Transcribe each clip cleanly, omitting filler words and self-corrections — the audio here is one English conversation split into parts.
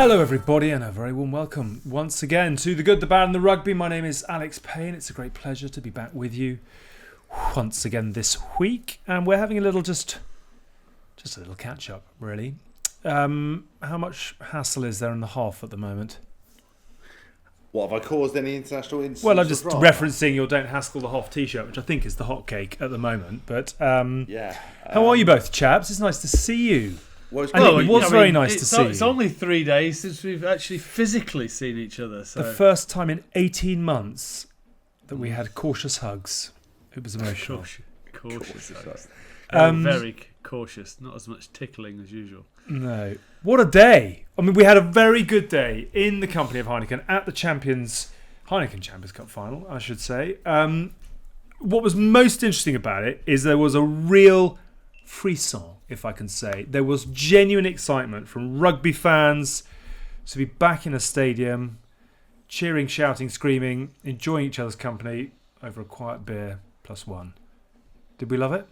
Hello everybody and a very warm welcome once again to The Good, The Bad and The Rugby. My name is Alex Payne. It's a great pleasure to be back with you once again this week, and we're having a little just a little catch up really. How much hassle is there in the half at the moment? What, have I caused any international incidents? Well, I'm just referencing your Don't Haskell the Hoff t-shirt, which I think is the hot cake at the moment. But how are you both, chaps? It's nice to see you. Well, it was very nice to see you. It's only 3 days since we've actually physically seen each other. So. The first time in 18 months that we had cautious hugs. It was emotional. Cautious hugs. Very cautious, not as much tickling as usual. No. What a day. I mean, we had a very good day in the company of Heineken at the Heineken Champions Cup Final, I should say. What was most interesting about it is there was a real frisson, if I can say. There was genuine excitement from rugby fans to be back in a stadium, cheering, shouting, screaming, enjoying each other's company over a quiet beer plus one. Did we love it?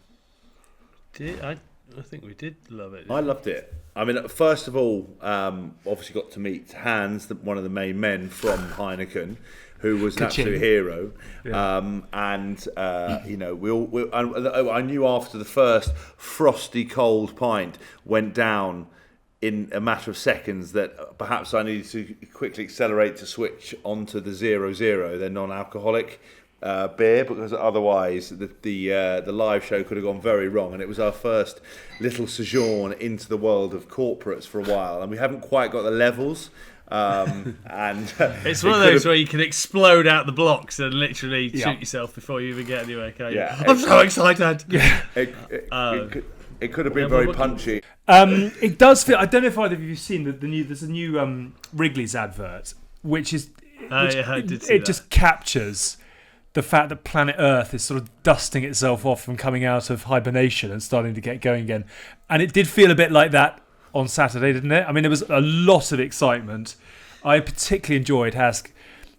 I think we did love it. I loved it. I mean, first of all, obviously got to meet Hans, one of the main men from Heineken, who was an absolute hero. Yeah. I knew after the first frosty cold pint went down in a matter of seconds that perhaps I needed to quickly accelerate to switch onto the 0-0, their non-alcoholic beer, because otherwise the live show could have gone very wrong, and it was our first little sojourn into the world of corporates for a while, and we haven't quite got the levels. And it's one of those where you can explode out the blocks and literally shoot yourself before you even get anywhere. I'm so excited. It could have been very punchy. It does feel. I don't know if either of you have seen there's a new Wrigley's advert, which is I did see it just captures the fact that planet Earth is sort of dusting itself off from coming out of hibernation and starting to get going again, and it did feel a bit like that on Saturday, didn't it? I mean, there was a lot of excitement. I particularly enjoyed Hask,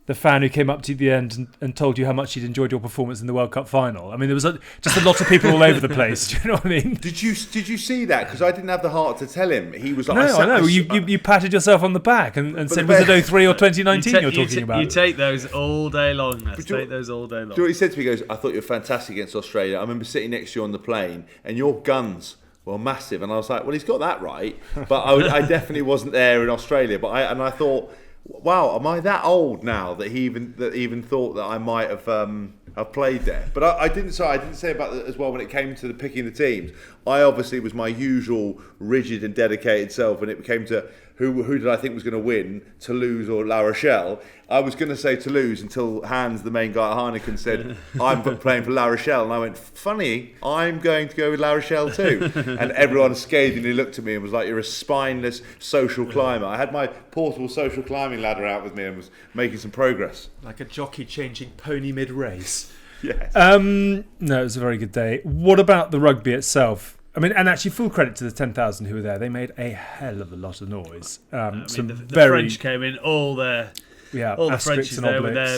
the fan who came up to you at the end and told you how much he'd enjoyed your performance in the World Cup final. I mean, there was just a lot of people all over the place. Do you know what I mean? Did you see that? Because I didn't have the heart to tell him. He was like, no, I know. You patted yourself on the back and said, was it 03 or 2019 you're talking about? You take those all day long. Take those all day long. Do you know what he said to me? He goes, I thought you were fantastic against Australia. I remember sitting next to you on the plane and your guns were massive. And I was like, well, he's got that right. But I definitely wasn't there in Australia. But I thought, wow, am I that old now that he even thought that I might have played there? But I didn't. Sorry, I didn't say about that as well when it came to picking the teams. I obviously was my usual rigid and dedicated self when it came to who did I think was going to win, Toulouse or La Rochelle. I was going to say Toulouse until Hans, the main guy at Heineken, said, I'm playing for La Rochelle. And I went, funny, I'm going to go with La Rochelle too. And everyone scathingly looked at me and was like, you're a spineless social climber. I had my portable social climbing ladder out with me and was making some progress. Like a jockey changing pony mid-race. Yes. No, it was a very good day. What about the rugby itself? I mean, and actually, full credit to the 10,000 who were there. They made a hell of a lot of noise. The French came in, all the French there with their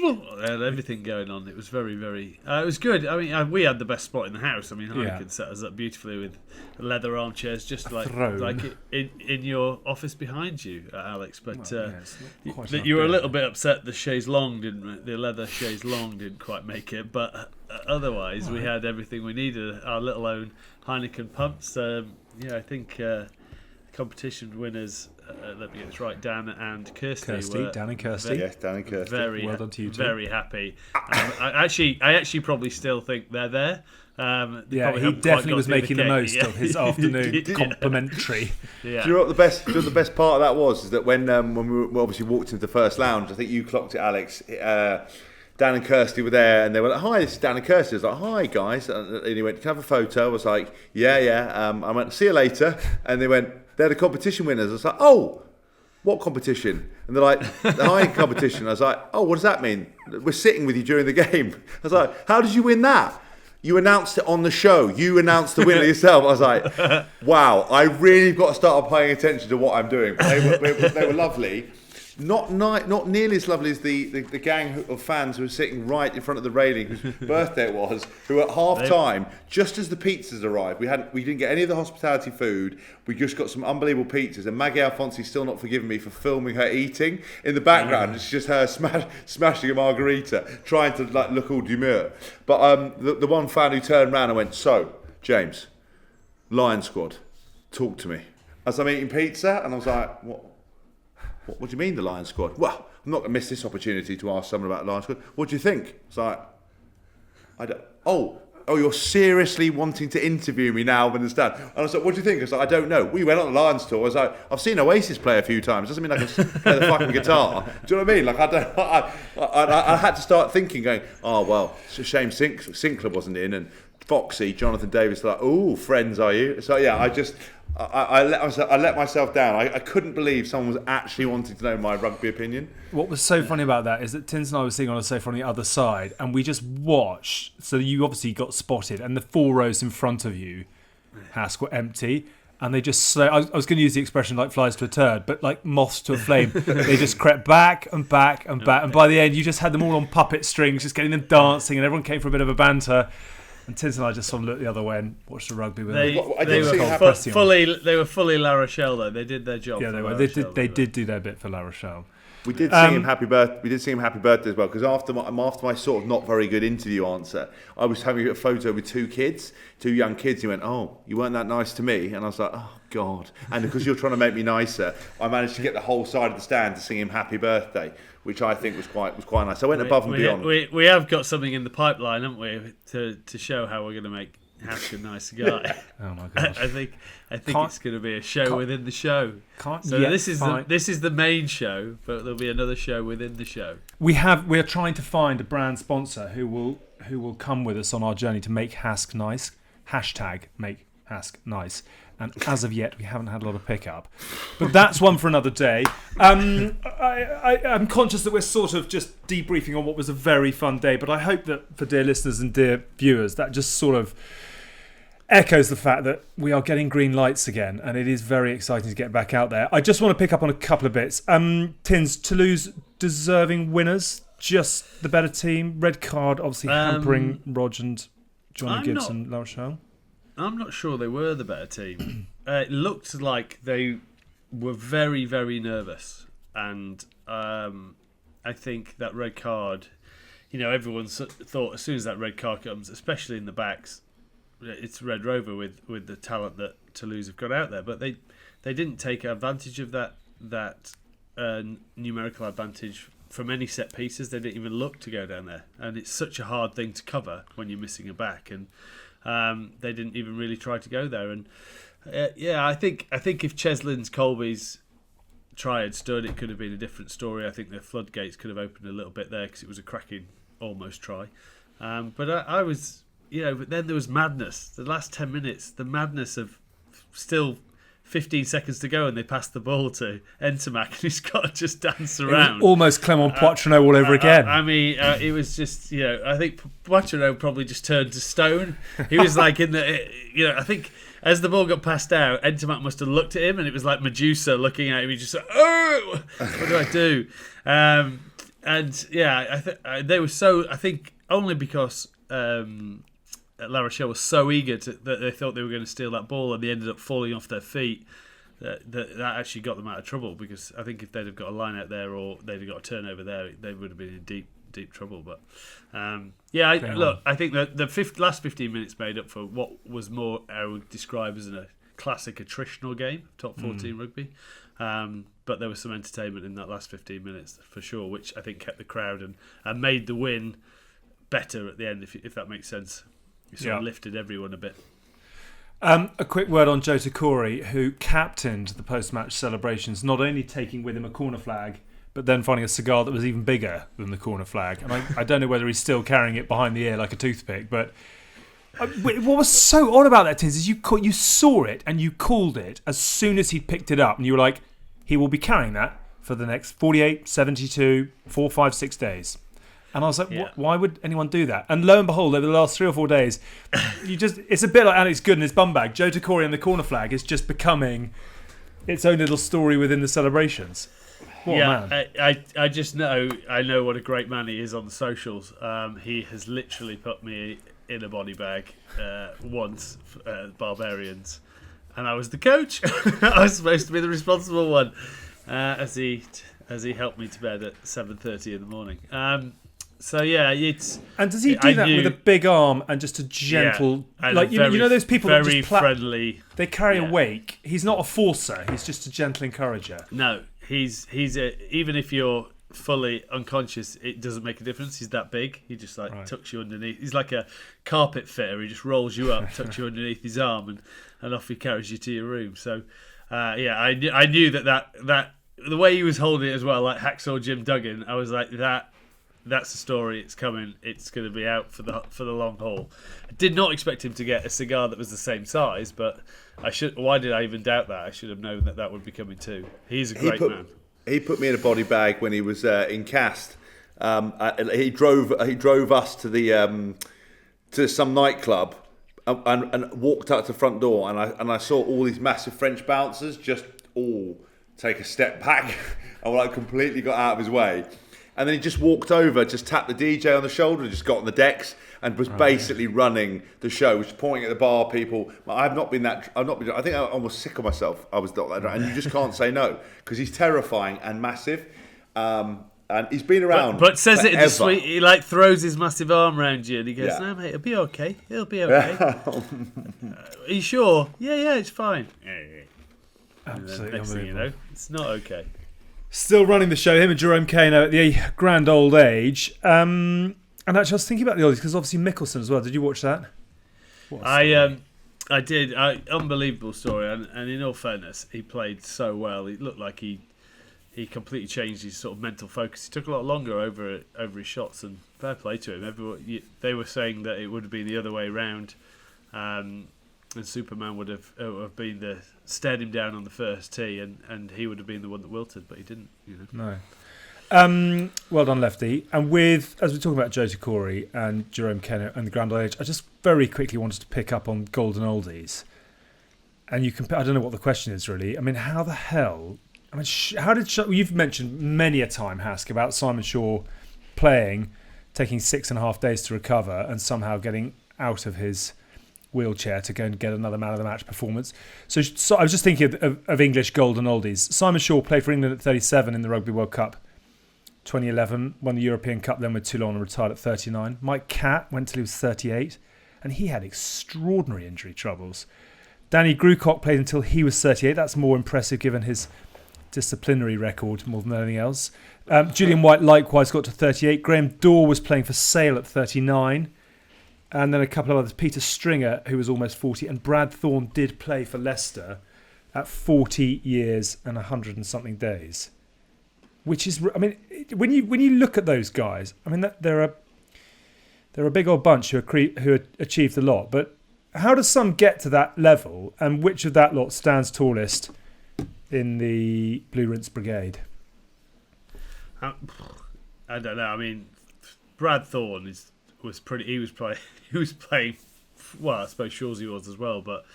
and everything going on. It was very, very. It was good. I mean, we had the best spot in the house. I mean, Heineken set us up beautifully with leather armchairs, just like in your office behind you, Alex. But you were a little bit upset the chaise longue the leather chaise longue didn't quite make it, but. Otherwise, we had everything we needed. Our little own Heineken pumps. I think competition winners. Let me get this right. Dan and Kirsty. Dan and Kirsty. Yes, Dan and Kirsty. Very well done to you too. Very happy. I actually probably still think they're there. He definitely was making the most of his afternoon complimentary. Yeah. Do you know what the best part of that was? Is that when we obviously walked into the first lounge, I think you clocked it, Alex. Dan and Kirsty were there, and they were like, "Hi, this is Dan and Kirsty." I was like, "Hi, guys," and he went, "Can I have a photo?" I was like, "Yeah." I went, "See you later," and they went, "They're the competition winners." I was like, "Oh, what competition?" And they're like, "The Heineken competition." I was like, "Oh, what does that mean?" "We're sitting with you during the game." I was like, "How did you win that?" "You announced it on the show. You announced the winner yourself." I was like, "Wow, I really got to start paying attention to what I'm doing." But they were lovely. Not nearly as lovely as the gang of fans who were sitting right in front of the railing, whose birthday it was, who at half time, just as the pizzas arrived, we didn't get any of the hospitality food, we just got some unbelievable pizzas, and Maggie Alfonsi's still not forgiven me for filming her eating. In the background, it's just her smashing a margarita, trying to like look all demure. But the one fan who turned around and went, "So, James, Lion Squad, talk to me." As I'm eating pizza, and I was like, What do you mean, the Lion Squad? Well, I'm not going to miss this opportunity to ask someone about the Lion Squad. What do you think? It's like, oh, you're seriously wanting to interview me now in the stand? And I was like, what do you think? I was like, I don't know. We went on the Lions tour. I was like, I've seen Oasis play a few times. Doesn't mean I can play the fucking guitar. Do you know what I mean? Like, I had to start thinking, going, oh, well, it's a shame Sinckler wasn't in, and Foxy, Jonathan Davis, like, ooh, friends are you? So, yeah, I let myself down. I couldn't believe someone was actually wanting to know my rugby opinion. What was so funny about that is that Tins and I were sitting on a sofa on the other side, and we just watched. So you obviously got spotted, and the 4 rows in front of you, Hask, were empty, and they just I was going to use the expression like flies to a turd, but like moths to a flame. They just crept back and back and back, and by the end you just had them all on puppet strings, just getting them dancing, and everyone came for a bit of a banter. And Tins and I just sort of looked the other way and watched the rugby with them. They were fully La Rochelle though. They did their job. Yeah, they were. They did do their bit for La Rochelle. We did sing him happy birthday. We did sing him happy birthday as well, because after my sort of not very good interview answer, I was having a photo with 2 young kids. He went, "Oh, you weren't that nice to me," and I was like, "Oh God!" And because you're trying to make me nicer, I managed to get the whole side of the stand to sing him happy birthday, which I think was quite nice. I went above and beyond. We have got something in the pipeline, haven't we, to show how we're going to make Hask a nice guy. Oh my gosh! I think it's going to be a show within the show. This is the main show, but there'll be another show within the show. We are trying to find a brand sponsor who will come with us on our journey to make Hask nice. Hashtag make Hask nice. And as of yet, we haven't had a lot of pickup. But that's one for another day. I'm conscious that we're sort of just debriefing on what was a very fun day, but I hope that for dear listeners and dear viewers, that just sort of echoes the fact that we are getting green lights again, and it is very exciting to get back out there. I just want to pick up on a couple of bits. Tins, Toulouse deserving winners, just the better team. Red card obviously hampering Rog and Johnny Gibson, La Rochelle. I'm not sure they were the better team. It looked like they were very, very nervous, and I think that red card, everyone thought as soon as that red card comes, especially in the backs, it's Red Rover with the talent that Toulouse have got out there, but they didn't take advantage of that numerical advantage from any set pieces. They didn't even look to go down there, and it's such a hard thing to cover when you're missing a back, and they didn't even really try to go there. And I think if Cheslin's Colby's try had stood, it could have been a different story. I think the floodgates could have opened a little bit there, because it was a cracking almost try. But I was, but then there was madness. The last 10 minutes, the madness of still 15 seconds to go, and they passed the ball to Entomac, and he's got to just dance around. Almost Clement Poitrenaud all over again. It was just, I think Poitrenaud probably just turned to stone. He was like in the, I think as the ball got passed out, Entomac must have looked at him, and it was like Medusa looking at him. He just like, oh, what do I do? They were so, I think only because La Rochelle was so eager that they thought they were going to steal that ball, and they ended up falling off their feet. That actually got them out of trouble, because I think if they'd have got a line out there, or they'd have got a turnover there, they would have been in deep trouble. But I think that the last 15 minutes made up for what was more, I would describe as a classic attritional game, top 14 rugby. But there was some entertainment in that last 15 minutes for sure, which I think kept the crowd and made the win better at the end, if that makes sense. It sort of lifted everyone a bit. A quick word on Joe Takori, who captained the post-match celebrations, not only taking with him a corner flag, but then finding a cigar that was even bigger than the corner flag. And I don't know whether he's still carrying it behind the ear like a toothpick, but what was so odd about that, Tiz, is you saw it and you called it as soon as he picked it up, and you were like, he will be carrying that for the next 48, 72, 4, 5, 6 days. And I was like, why would anyone do that? And lo and behold, over the last 3 or 4 days, it's a bit like Alex Good and his bum bag. Joe Takori and the corner flag is just becoming its own little story within the celebrations. What a man. I just know what a great man he is on the socials. He has literally put me in a body bag once, Barbarians, and I was the coach. I was supposed to be the responsible one, as he helped me to bed at 7:30 in the morning. So yeah, it's. And does he do that with a big arm and just a gentle, like you know those people that just friendly. They carry a wake. He's not a forcer. He's just a gentle encourager. No, he's even if you're fully unconscious, it doesn't make a difference. He's that big. He just tucks you underneath. He's like a carpet fitter. He just rolls you up, tucks you underneath his arm, and off he carries you to your room. So I knew that the way he was holding it as well, like Hacksaw Jim Duggan, I was like that's the story. It's coming. It's going to be out for the long haul. I did not expect him to get a cigar that was the same size, but why did I even doubt that? I should have known that would be coming too. He's a great man. He put me in a body bag when he was in Cast. He drove us to some nightclub and walked out to the front door, and I saw all these massive French bouncers just all take a step back and completely got out of his way. And then he just walked over, just tapped the DJ on the shoulder, just got on the decks, and was basically running the show, was pointing at the bar people. I think I'm almost sick of myself. I was not that, and you just can't say no because he's terrifying and massive, and he's been around. But says forever. It in the sweet. He throws his massive arm around you, and he goes, "No, mate, it'll be okay. It'll be okay." Are you sure? Yeah, it's fine. Absolutely, next thing you know, it's not okay. Still running the show, him and Jerome Kano at the grand old age. And actually, I was thinking about the Oldies because obviously Mickelson as well. Did you watch that? I did. Unbelievable story. And in all fairness, he played so well. It looked like he completely changed his sort of mental focus. He took a lot longer over his shots, and fair play to him. They were saying that it would have been the other way around. And Superman would have been stared him down on the first tee, and he would have been the one that wilted, but he didn't. No. Well done, Lefty. And as we're talking about Joe Corey and Jerome Keno and the Grand Old Age, I just very quickly wanted to pick up on Golden Oldies. And I don't know what the question is really. I mean, how the hell? I mean, you've mentioned many a time, Hask, about Simon Shaw taking 6.5 days to recover and somehow getting out of his wheelchair to go and get another man of the match performance. So I was just thinking of English Golden Oldies. Simon Shaw played for England at 37 in the Rugby World Cup 2011, won the European Cup then with Toulon and retired at 39. Mike Catt went till he was 38, and he had extraordinary injury troubles. Danny Grucock played until he was 38. That's more impressive given his disciplinary record more than anything else. Julian White likewise got to 38. Graham Dorr was playing for Sale at 39. And then a couple of others. Peter Stringer, who was almost 40, and Brad Thorn did play for Leicester at 40 years and 100 and something days. Which is, I mean, when you look at those guys, I mean, they're a big old bunch who achieved a lot. But how does some get to that level, and which of that lot stands tallest in the Blue Rinse Brigade? I don't know. I mean, Brad Thorn was pretty. He was playing. Well, I suppose Shawsey was as well, but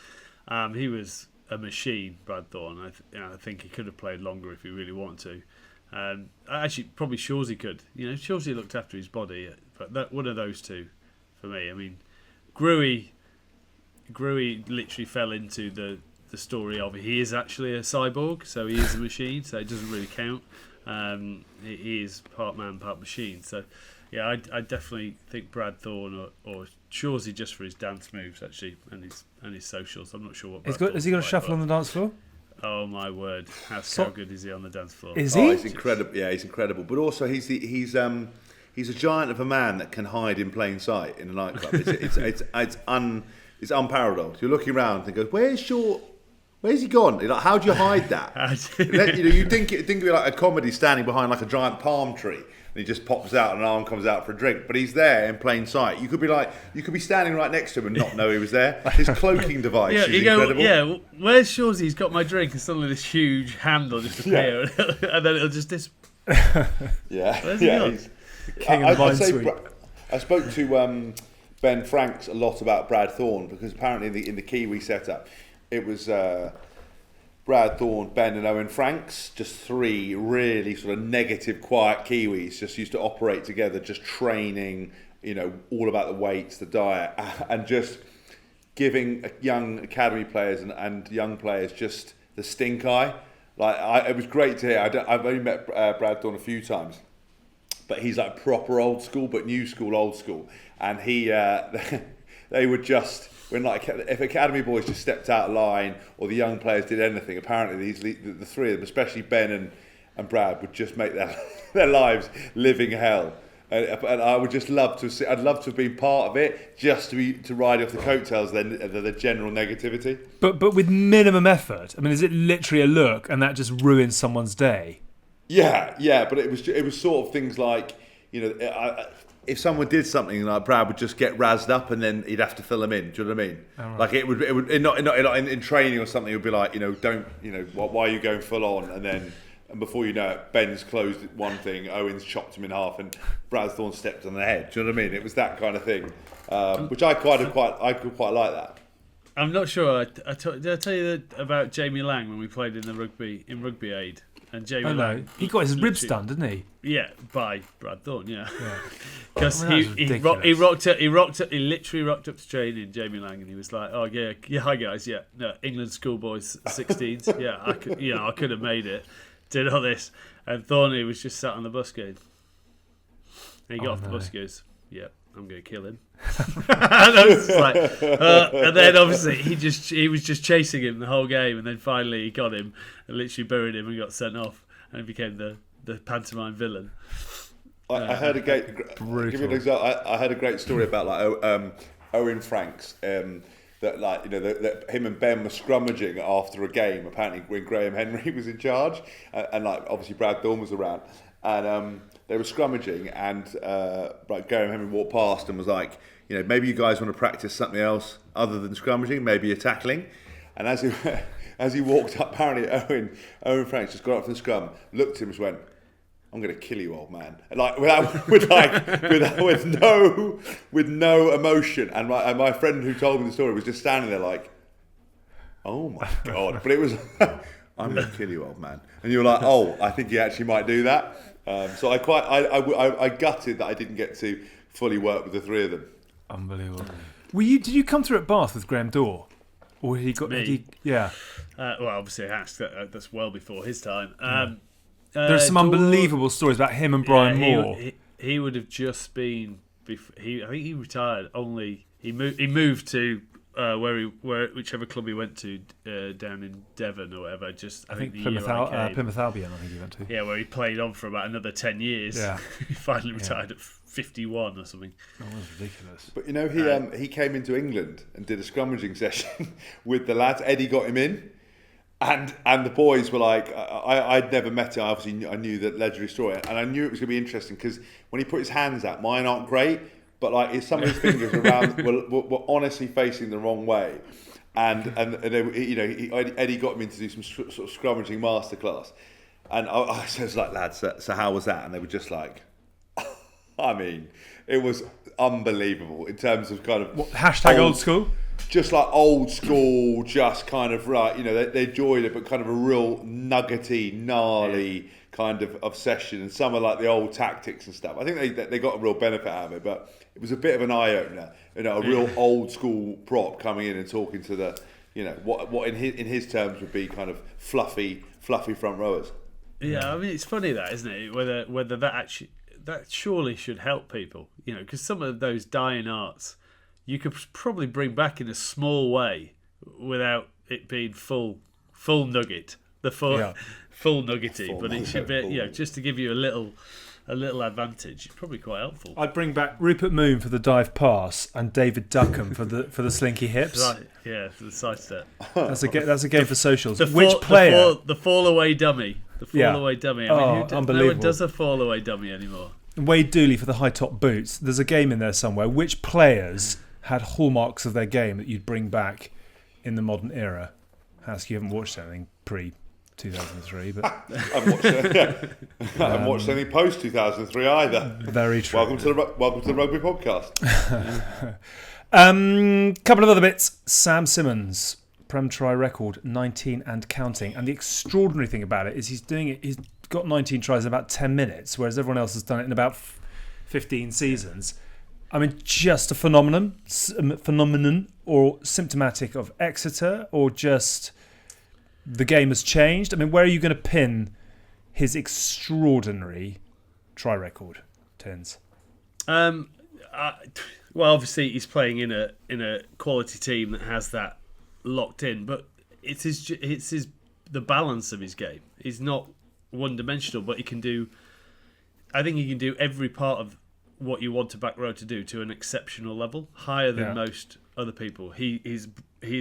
he was a machine, Brad Thorn. I think he could have played longer if he really wanted to. Actually, probably Shawsey could. Shawsey looked after his body, but one of those two, for me. I mean, Gruey literally fell into the story of he is actually a cyborg, so he is a machine, so it doesn't really count. He is part man, part machine. So. Yeah, I definitely think Brad Thorn or Shawsey just for his dance moves actually and his socials. I'm not sure what. Has he got a shuffle on the dance floor? Oh my word! How good is he on the dance floor? Is he? He's incredible. Yeah, he's incredible. But also he's a giant of a man that can hide in plain sight in a nightclub. It's unparalleled. You're looking around and goes, where's he gone? Like, how do you hide that? You think it'd be like a comedy standing behind like a giant palm tree. And he just pops out and an arm comes out for a drink. But he's there in plain sight. You could be standing right next to him and not know he was there. His cloaking device is incredible. Where's Shawsey? He's got my drink, and suddenly this huge hand will just appear, and then it'll just Where's he gone? He's the king of the mind sweep. I spoke to Ben Franks a lot about Brad Thorn because apparently in the Kiwi setup, it was Brad Thorn, Ben and Owen Franks, just three really sort of negative, quiet Kiwis, just used to operate together, just training, all about the weights, the diet, and just giving young academy players and young players just the stink eye. It was great to hear. I've only met Brad Thorn a few times, but he's like proper old school, but new school, old school. And he, they would just, if academy boys just stepped out of line or the young players did anything, apparently the three of them, especially Ben and Brad, would just make their lives living hell. And I would just love to see. I'd love to have been part of it, just to ride off the coattails. Then the general negativity. But with minimum effort. I mean, is it literally a look and that just ruins someone's day? Yeah. But it was sort of things like, if someone did something, like Brad would just get razzed up and then he'd have to fill them in. Do you know what I mean? Right. Like it would not in training or something. It would be like, why are you going full on? And before you know it, Ben's closed one thing, Owen's chopped him in half, and Brad Thorn stepped on the head. Do you know what I mean? It was that kind of thing, which I could quite like that. I'm not sure. Did I tell you about Jamie Lang when we played in Rugby Aid? And Jamie Lang, he got his ribs done, didn't he? Yeah, by Brad Thorn. Yeah, because he literally rocked up to training, Jamie Lang, and he was like, "Oh yeah, hi guys, yeah, no, England schoolboys 16s, yeah, I could have made it." Did all this, and Thorny was just sat on the bus going. And he got off the bus, goes, "Yeah, I'm going to kill him." And I was just like, and then obviously he was just chasing him the whole game, and then finally he got him and literally buried him and got sent off, and he became the pantomime villain. I heard a great. Give you an example. I heard a great story about Owen Franks. That him and Ben were scrummaging after a game, apparently when Graham Henry was in charge, and obviously Brad Thorn was around, and they were scrummaging, and Graham Henry walked past and was like, maybe you guys want to practice something else other than scrummaging, maybe you're tackling. And as he walked up, apparently Owen Franks just got up from the scrum, looked at him and just went, "I'm going to kill you, old man." Like with no emotion. And my friend who told me the story was just standing there like, "Oh my god!" But it was, "I'm going to kill you, old man." And you were like, "Oh, I think he actually might do that." So I gutted that I didn't get to fully work with the three of them. Unbelievable. Did you come through at Bath with Graham Dorr? Or he got me? Yeah. Well, obviously that's well before his time. There's some unbelievable stories about him and Brian Moore. He would have just been. I think he retired. He moved to whichever club he went to down in Devon or whatever. I think Plymouth Albion. I think he went to. Yeah, where he played on for about another 10 years. Yeah. He finally retired at 51 or something. Oh, that's ridiculous. But he came into England and did a scrummaging session with the lads. Eddie got him in. And the boys were like, I'd never met him. Obviously, I knew that legendary story, and I knew it was going to be interesting because when he put his hands out, mine aren't great, but some of his fingers around were honestly facing the wrong way, and Eddie got him in to do some sort of scrummaging masterclass, and I was like, "Lads, so how was that?" And they were just like, I mean, it was unbelievable in terms of kind of old school. Just like old school, just kind of they enjoyed it, but kind of a real nuggety, gnarly kind of session, and some of like the old tactics and stuff. I think they got a real benefit out of it, but it was a bit of an eye opener. A real old school prop coming in and talking to the, what in his terms would be kind of fluffy front rowers. Yeah, I mean it's funny that, isn't it? Whether that surely should help people, because some of those dying arts you could probably bring back in a small way without it being full nugget, full nuggety. But it should be, just to give you a little advantage. It's probably quite helpful. I'd bring back Rupert Moon for the dive pass and David Duckham for the slinky hips. Right, yeah, for the sidestep. That's a game for socials. Which player? The fall away dummy. The fall away dummy. I mean, unbelievable. No one does a fall away dummy anymore. Wade Dooley for the high top boots. There's a game in there somewhere. Which players had hallmarks of their game that you'd bring back in the modern era? Haskell, you haven't watched anything pre-2003, but I haven't watched anything post-2003 either. Very true. Welcome to the Rugby podcast. Couple of other bits. Sam Simmons Prem try record, 19 and counting. And the extraordinary thing about it is he's got 19 tries in about 10 minutes, whereas everyone else has done it in about 15 seasons. I mean, just a phenomenon or symptomatic of Exeter, or just the game has changed? I mean, where are you going to pin his extraordinary try record, Tins? Well, obviously he's playing in a quality team that has that locked in, but it's the balance of his game. He's not one-dimensional, but he can do every part of what you want a back row to do to an exceptional level, higher than most other people. He's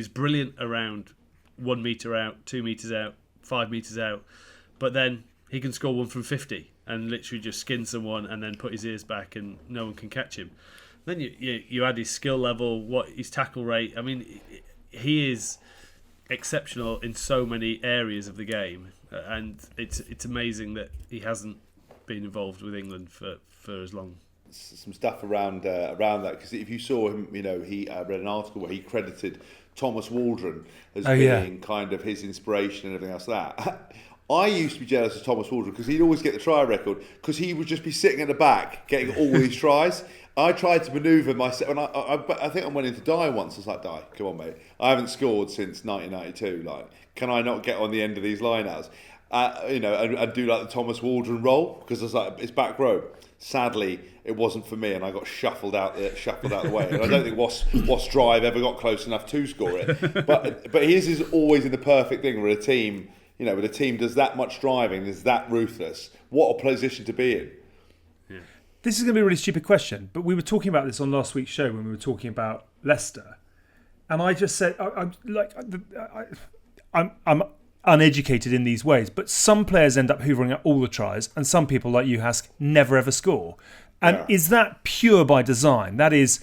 brilliant around 1 metre out, 2 metres out, 5 metres out, but then he can score one from 50 and literally just skin someone and then put his ears back and no one can catch him. Then you add his skill level, his tackle rate. I mean, he is exceptional in so many areas of the game, and it's amazing that he hasn't been involved with England for as long. Some stuff around that, because if you saw him, he read an article where he credited Thomas Waldron as being kind of his inspiration and everything else like that. I used to be jealous of Thomas Waldron because he'd always get the try record, because he would just be sitting at the back getting all these tries. I tried to manoeuvre myself, and I think I went into Di once. I was like, Di, come on, mate. I haven't scored since 1992. Like, can I not get on the end of these lineouts? And do like the Thomas Waldron role, because I was like, it's back row. Sadly, it wasn't for me, and I got shuffled out the way. And I don't think Wasp Drive ever got close enough to score it. But his is always in the perfect thing where a team, when a team does that much driving, is that ruthless. What a position to be in. Yeah. This is going to be a really stupid question, but we were talking about this on last week's show when we were talking about Leicester, and I just said I'm uneducated in these ways, but some players end up hoovering up all the tries, and some people, like you, Hask, never ever score. And is that pure by design? That is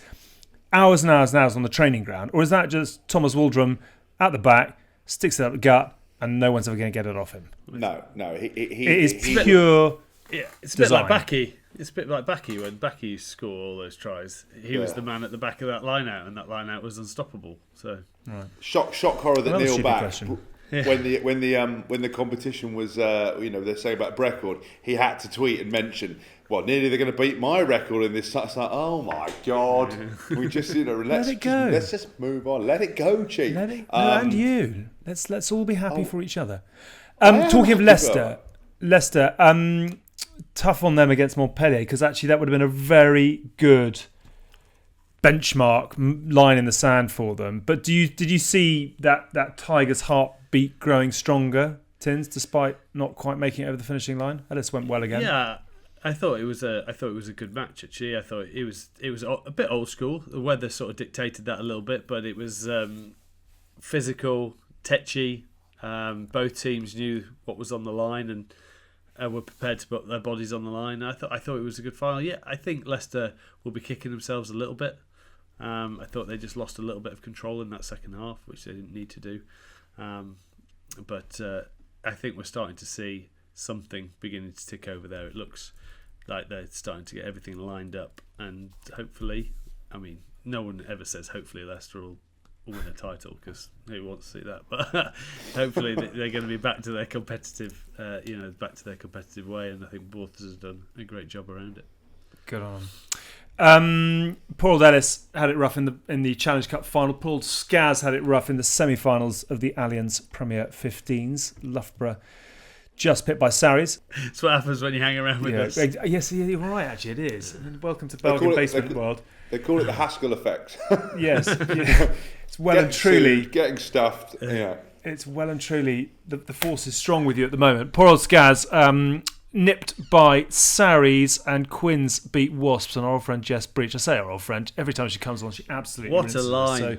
hours and hours and hours on the training ground, or is that just Thomas Waldron at the back, sticks it up the gut, and no one's ever going to get it off him? No, it is pure. It's a bit like Backy. It's a bit like Backy when Backy used to score all those tries. He was the man at the back of that line out, and that line out was unstoppable. So shock horror that Neil back. Question. When the competition was, they're saying about record, he had to tweet and mention, well, nearly they're going to beat my record in this. It's like, oh my God, we just, let it go. Let's just move on. Let it go, Chief. And you. Let's all be happy for each other. Talking of Leicester, tough on them against Montpellier, because actually that would have been a very good benchmark line in the sand for them. But did you see that Tiger's heartbeat growing stronger, Tins, despite not quite making it over the finishing line? Ellis went well again. Yeah, I thought it was a good match actually. I thought it was a bit old school. The weather sort of dictated that a little bit, but it was physical, tetchy. Both teams knew what was on the line and were prepared to put their bodies on the line. I thought it was a good final. Yeah, I think Leicester will be kicking themselves a little bit. I thought they just lost a little bit of control in that second half, which they didn't need to do. But I think we're starting to see something beginning to tick over there. It looks like they're starting to get everything lined up, and hopefully, I mean, no one ever says hopefully Leicester will win a title, because who wants to see that? But hopefully they're going to be back to their competitive, back to their competitive way, and I think Borthos has done a great job around it. Good on him. Poor old Ellis had it rough in the Challenge Cup final. Poor old Skaz had it rough in the semi-finals of the Allianz Premier 15s. Loughborough just pipped by Sarries. That's what happens when you hang around with us. Yes, you're right, actually, it is. Welcome to Belgian Basement World. They call it the Haskell effect. Yes. It's well and truly... getting stuffed, yeah. It's well and truly... The force is strong with you at the moment. Poor old Skaz... nipped by Sarries, and Quins beat Wasps, and our old friend Jess Breach. I say our old friend, every time she comes on she absolutely what a line. So,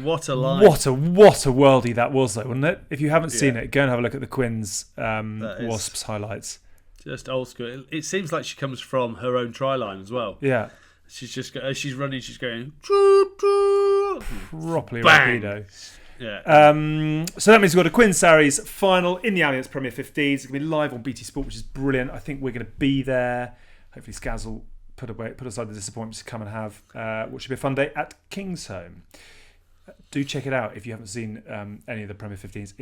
what a line. What a worldie that was, though, wasn't it? If you haven't seen it, go and have a look at the Quins Wasps highlights. Just old school. It seems like she comes from her own try line as well. Yeah. She's just as she's running, she's going properly bang. Rapido. Yeah. So that means we've got a Quinn Sarries final in the Allianz Premier 15s. It's going to be live on BT Sport, which is brilliant. I think we're going to be there. Hopefully Skaz will put aside the disappointments to come and have what should be a fun day at Kingsholm. Do check it out if you haven't seen any of the Premier 15s.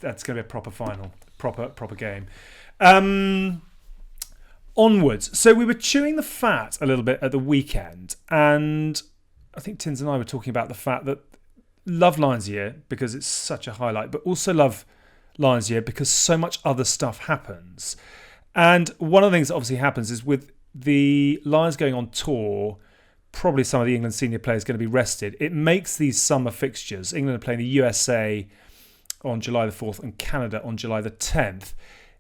That's going to be a proper final, proper game. Onwards. So we were chewing the fat a little bit at the weekend, and I think Tins and I were talking about the fact that love Lions Year because it's such a highlight, but also love Lions Year because so much other stuff happens. And one of the things that obviously happens is with the Lions going on tour, probably some of the England senior players are going to be rested. It makes these summer fixtures. England are playing the USA on July the 4th and Canada on July the 10th.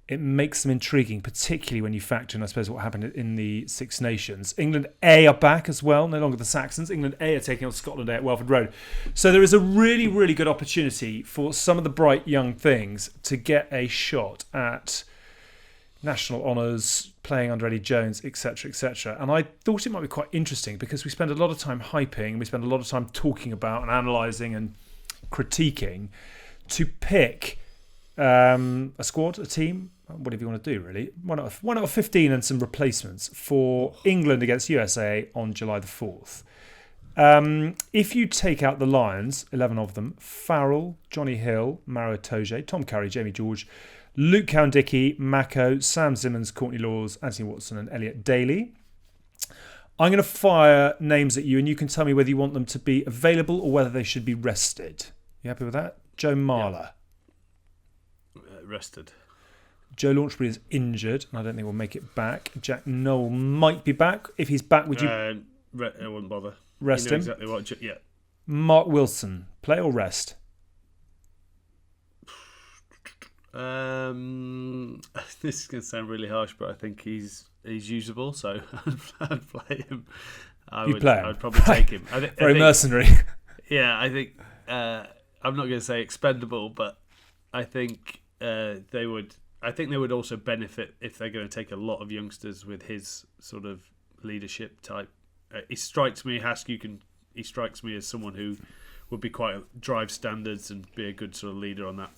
It makes them intriguing, particularly when you factor in, I suppose, what happened in the Six Nations. England A are back as well, no longer the Saxons. England A are taking on Scotland A at Welford Road. So there is a really, really good opportunity for some of the bright young things to get a shot at national honours, playing under Eddie Jones, etc., etc. And I thought it might be quite interesting because we spend a lot of time hyping, we spend a lot of time talking about and analysing and critiquing, to pick a squad, a team, whatever you want to do, really. One out of 15 and some replacements for England against USA on July the 4th. If you take out the Lions, 11 of them, Farrell, Johnny Hill, Maro Itoje, Tom Curry, Jamie George, Luke Cowan-Dickey, Mako, Sam Simmons, Courtney Laws, Anthony Watson and Elliot Daly. I'm going to fire names at you and you can tell me whether you want them to be available or whether they should be rested. You happy with that? Joe Marler. Yeah. Rested. Joe Launchbury is injured, and I don't think we'll make it back. Jack Noel might be back. If he's back, would you... I wouldn't bother. Rest him? Exactly what... Yeah. Mark Wilson, play or rest? This is going to sound really harsh, but I think he's usable, so I'd play him. Play him? I'd probably take him. Very mercenary. Yeah, I think... I'm not going to say expendable, but I think they would... I think they would also benefit if they're going to take a lot of youngsters with his sort of leadership type. He strikes me, he strikes me as someone who would be quite drive standards and be a good sort of leader on that.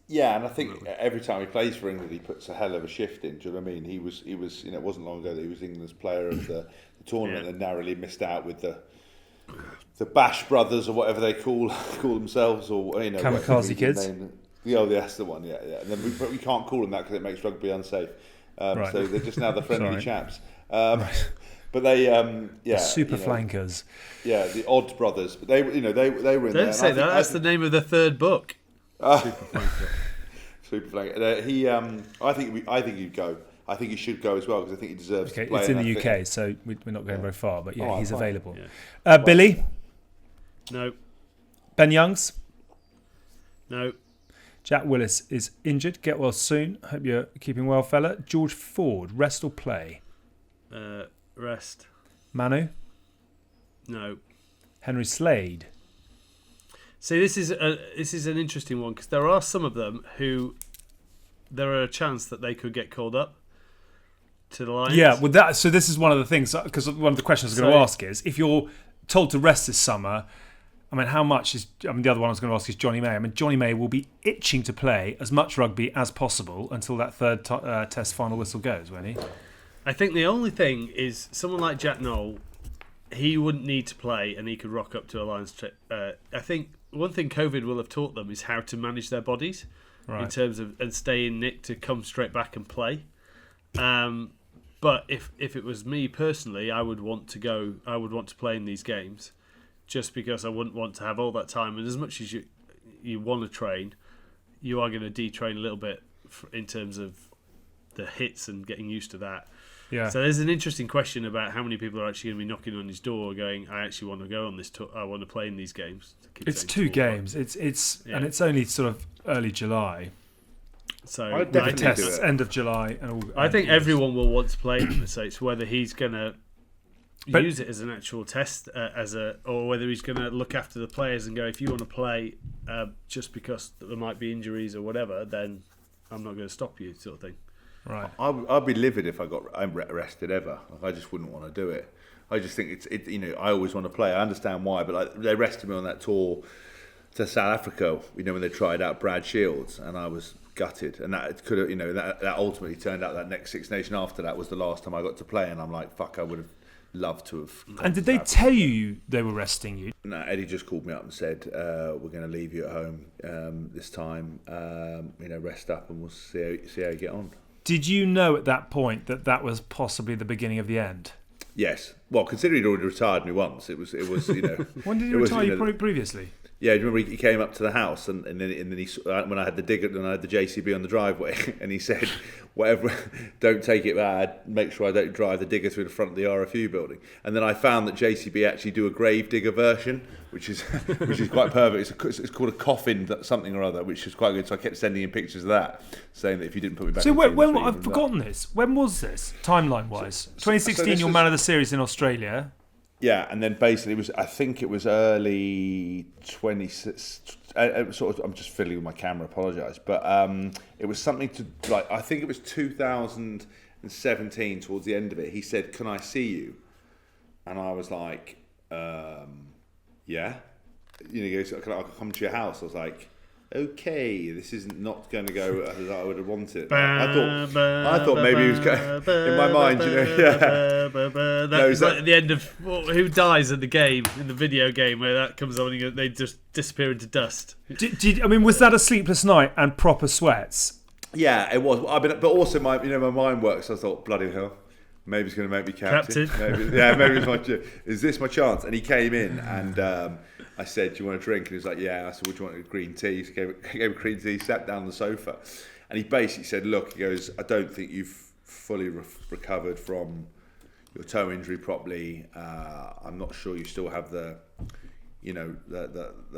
Yeah, and I think every time he plays for England, he puts a hell of a shift in. Do you know what I mean? He was. You know, it wasn't long ago that he was England's player of the tournament and narrowly missed out with the Bash brothers or whatever they call themselves, or you know, Kamikaze kids. Oh, that's the one. Yeah. And then we can't call them that because it makes rugby unsafe. Right. So they're just now the friendly chaps. But they, the super flankers. Yeah, the Odd brothers. But they were in there. Don't say that. That's the name of the third book. Super flanker. I think he'd go. I think he should go as well because I think he deserves to play. It's in the UK, so we're not going very far. But yeah, he's available. Yeah. Billy. No. Ben Youngs. No. Jack Willis is injured. Get well soon. Hope you're keeping well, fella. George Ford, rest or play? Rest. Manu? No. Henry Slade? See, this is an interesting one because there are some of them who there are a chance that they could get called up to the Lions. Yeah, with that. So this is one of the things, because one of the questions I was going to ask is, if you're told to rest this summer, I mean, how much is... I mean, the other one I was going to ask is Johnny May. I mean, Johnny May will be itching to play as much rugby as possible until that third test final whistle goes, won't he? I think the only thing is someone like Jack Noel, he wouldn't need to play and he could rock up to a Lions trip. I think one thing COVID will have taught them is how to manage their bodies in terms of and stay in nick to come straight back and play. But if it was me personally, I would want to go. I would want to play in these games, just because I wouldn't want to have all that time. And as much as you want to train, you are going to detrain a little bit in terms of the hits and getting used to that. Yeah. So there's an interesting question about how many people are actually going to be knocking on his door, going, "I actually want to go on this tour. I want to play in these games." It's 2 games. It's and it's only sort of early July. So I'd definitely tests end of July and all. I think everyone will want to play them. So it's whether he's going to use it as an actual test, or whether he's going to look after the players and go, if you want to play, just because there might be injuries or whatever, then I'm not going to stop you, sort of thing. Right. I'd be livid if I got arrested ever. Like, I just wouldn't want to do it. I just think it's you know, I always want to play. I understand why, but like, they arrested me on that tour to South Africa, you know, when they tried out Brad Shields, and I was gutted. And that could have, you know, that ultimately turned out that next Six Nation after that was the last time I got to play, and I'm like, fuck, I would have love to have. And did they tell you they were resting you? No, Eddie just called me up and said, "We're going to leave you at home this time. Rest up, and we'll see how you get on." Did you know at that point that was possibly the beginning of the end? Yes. Well, considering he'd already retired me once, it was When did he retire you previously? Yeah, do you remember he came up to the house and then he when I had the digger and I had the JCB on the driveway and he said, "Whatever, don't take it bad. Make sure I don't drive the digger through the front of the RFU building." And then I found that JCB actually do a grave digger version, which is quite perfect. It's called a coffin something or other, which is quite good. So I kept sending him pictures of that, saying that if you didn't put me back. So when I've forgotten this. When was this timeline wise? 2016, you're man of the series in Australia. Yeah, and then basically I think it was early 26. I'm just fiddling with my camera. Apologise, but it was something to like. I think it was 2017 towards the end of it. He said, "Can I see you?" And I was like, "Yeah." He goes, "Can I come to your house?" I was like, "Okay, this is not going to go as I would have wanted." I thought maybe he was going, in my mind, That's like at the end of who dies at the game in the video game where that comes on and they just disappear into dust. Was that a sleepless night and proper sweats? Yeah, it was. But also my mind works. So I thought, bloody hell, maybe he's going to make me captain. Maybe is this my chance? And he came in and. I said, "Do you want a drink?" And he was like, "Yeah." I said, "Would you want a green tea?" So he gave a green tea, sat down on the sofa. And he basically said, "Look," he goes, "I don't think you've fully recovered from your toe injury properly. I'm not sure you still have the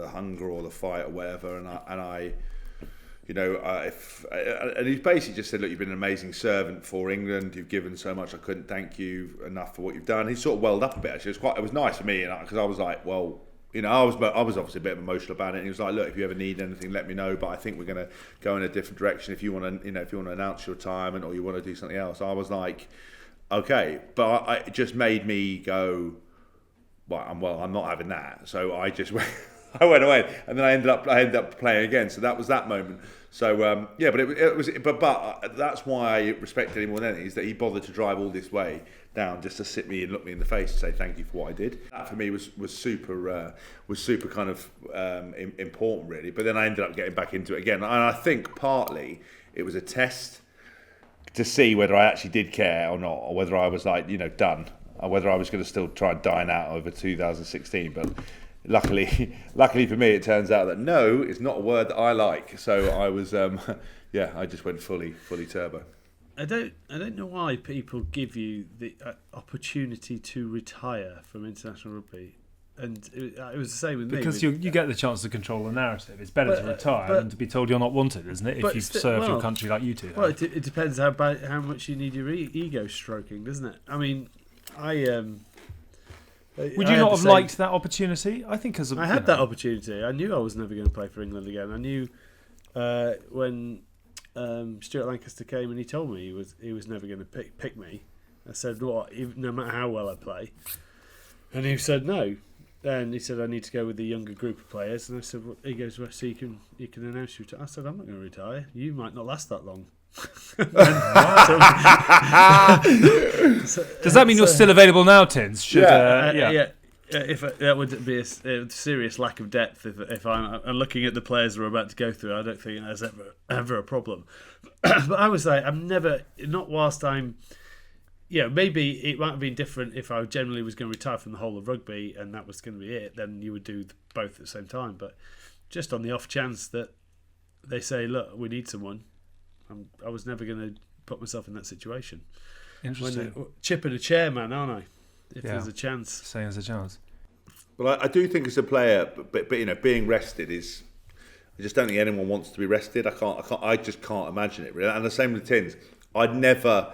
hunger or the fight or whatever." And he basically just said, "Look, you've been an amazing servant for England. You've given so much. I couldn't thank you enough for what you've done." He sort of welled up a bit. Actually, it was nice for me because I was like, well. I was obviously a bit emotional about it. And he was like, "Look, if you ever need anything, let me know. But I think we're going to go in a different direction. If you want to, announce your retirement or you want to do something else." I was like, "Okay," but it just made me go, "Well, I'm not having that." So I just went. I went away, and then I ended up playing again. So that was that moment. So but that's why I respected him more than anything, is that he bothered to drive all this way down just to sit me and look me in the face and say thank you for what I did. That for me was super kind of important really. But then I ended up getting back into it again, and I think partly it was a test to see whether I actually did care or not, or whether I was done, or whether I was going to still try and dine out over 2016. But luckily for me, it turns out that no is not a word that I like. So I was I just went fully turbo. I don't know why people give you the opportunity to retire from international rugby, and it was the same with me. Because you get the chance to control the narrative. It's better to retire than to be told you're not wanted, isn't it? If you've served your country like you two. Well, it depends how much you need your ego stroking, doesn't it? I mean, would you not have liked that opportunity? I think I had that opportunity. I knew I was never going to play for England again. I knew when Stuart Lancaster came and he told me he was never going to pick me. I said, "What? No matter how well I play," and he said no. And he said, "I need to go with the younger group of players." And I said, well, he goes, "Well, so you can announce your retire." I said, "I'm not going to retire. You might not last that long." Does that mean you're still available now, Tins? If that would be a serious lack of depth if I'm looking at the players we're about to go through. I don't think there's ever a problem. But I was like, I'm never, not whilst I'm, maybe it might have been different if I generally was going to retire from the whole of rugby and that was going to be it. Then you would do both at the same time. But just on the off chance that they say, "Look, we need someone," I was never going to put myself in that situation. Interesting. Chipping a chair, man, aren't I? If there's a chance. Say there's a chance. Well, I do think as a player, but being rested is. I just don't think anyone wants to be rested. I just can't imagine it really. And the same with Tins. I'd never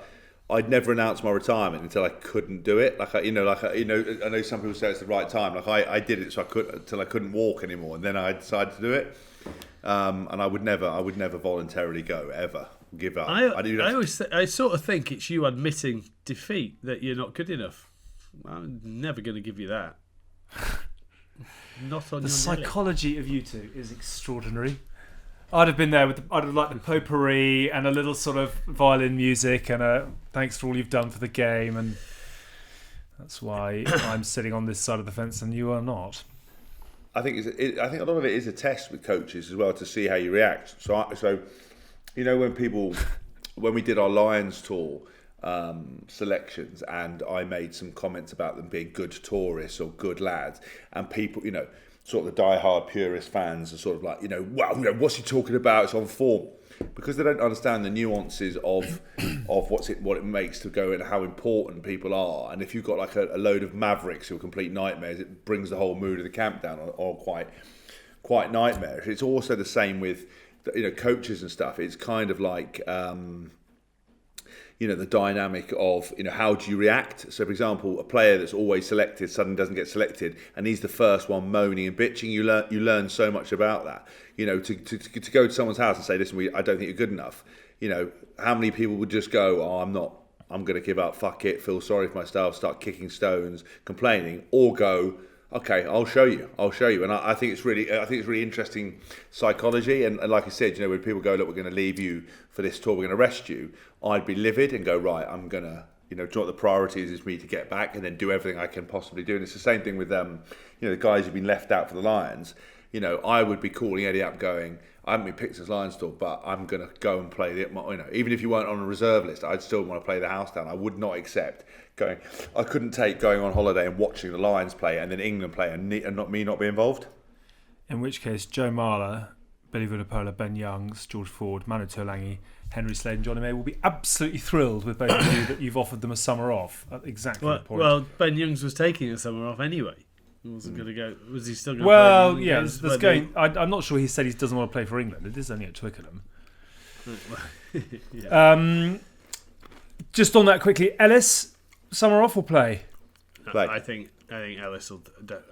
announce my retirement until I couldn't do it. I know some people say it's the right time. I did it until I couldn't walk anymore, and then I decided to do it. And I would never voluntarily go ever. Give up. I sort of think it's you admitting defeat, that you're not good enough. I'm never going to give you that. Not on the your psychology of you two is extraordinary. I'd have been there I'd have liked the potpourri and a little sort of violin music and a thanks for all you've done for the game, and That's why I'm sitting on this side of the fence and you are not. I think I think a lot of it is a test with coaches as well to see how you react. So you know, when we did our Lions tour selections, and I made some comments about them being good tourists or good lads, and people, you know, sort of the diehard purist fans are sort of like, well, what's he talking about? It's on form. Because they don't understand the nuances of what it makes to go and how important people are. And if you've got like a load of mavericks who are complete nightmares, it brings the whole mood of the camp down, or quite nightmarish. It's also the same with coaches and stuff. It's kind of like the dynamic of how do you react. So for example, a player that's always selected suddenly doesn't get selected, and he's the first one moaning and bitching. You learn so much about that. To go to someone's house and say, listen, I don't think you're good enough. How many people would just go, oh, I'm going to give up, fuck it, feel sorry for myself, start kicking stones, complaining, or go, okay, I'll show you. And I think it's really interesting psychology. And like I said, when people go, look, we're going to leave you for this tour, we're going to arrest you, I'd be livid and go, right, I'm going to, do what the priority is me to get back, and then do everything I can possibly do. And it's the same thing with, the guys who've been left out for the Lions. I would be calling Eddie up going, I haven't been picked as Lions tour, but I'm going to go and play even if you weren't on a reserve list, I'd still want to play the house down. I would not accept I couldn't take going on holiday and watching the Lions play and then England play and not be involved. In which case, Joe Marler, Billy Vunipola, Ben Youngs, George Ford, Manu Tuolangi, Henry Slade and Johnny May will be absolutely thrilled with both of you that you've offered them a summer off at exactly that point. Well, Ben Youngs was taking a summer off anyway. He wasn't going to go. Was he still going to play? Well, yeah, there's going. I'm not sure he said he doesn't want to play for England. It is only at Twickenham. Yeah. Just on that quickly, Ellis, summer off or play? I think Ellis will.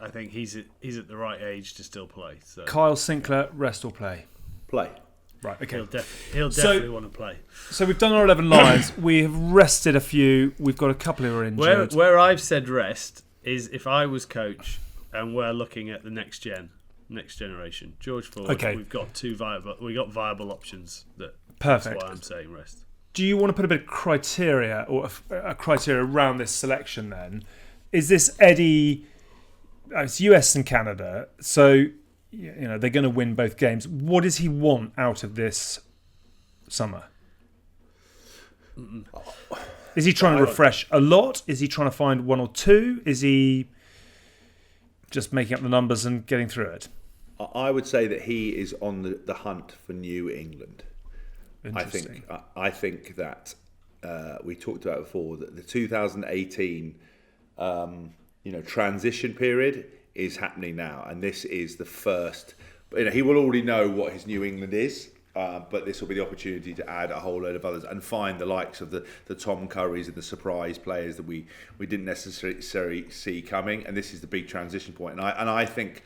I think he's at the right age to still play. So. Kyle Sinckler, rest or play? Play. Right. Okay. He'll definitely want to play. So we've done our 11 Lions. We have rested a few. We've got a couple who are injured. Where I've said rest is if I was coach and we're looking at the next generation. George Ford. Okay. We've got viable options. Perfect. That's why I'm saying rest. Do you want to put a bit of criteria or a criteria around this selection then? Is this Eddie... It's US and Canada, so they're going to win both games. What does he want out of this summer? Is he trying to refresh a lot? Is he trying to find one or two? Is he just making up the numbers and getting through it? I would say that he is on the hunt for New England. I think that we talked about before that the 2018 transition period is happening now, and this is the first. He will already know what his New England is, but this will be the opportunity to add a whole load of others and find the likes of the Tom Currys and the surprise players that we didn't necessarily see coming. And this is the big transition point. And I think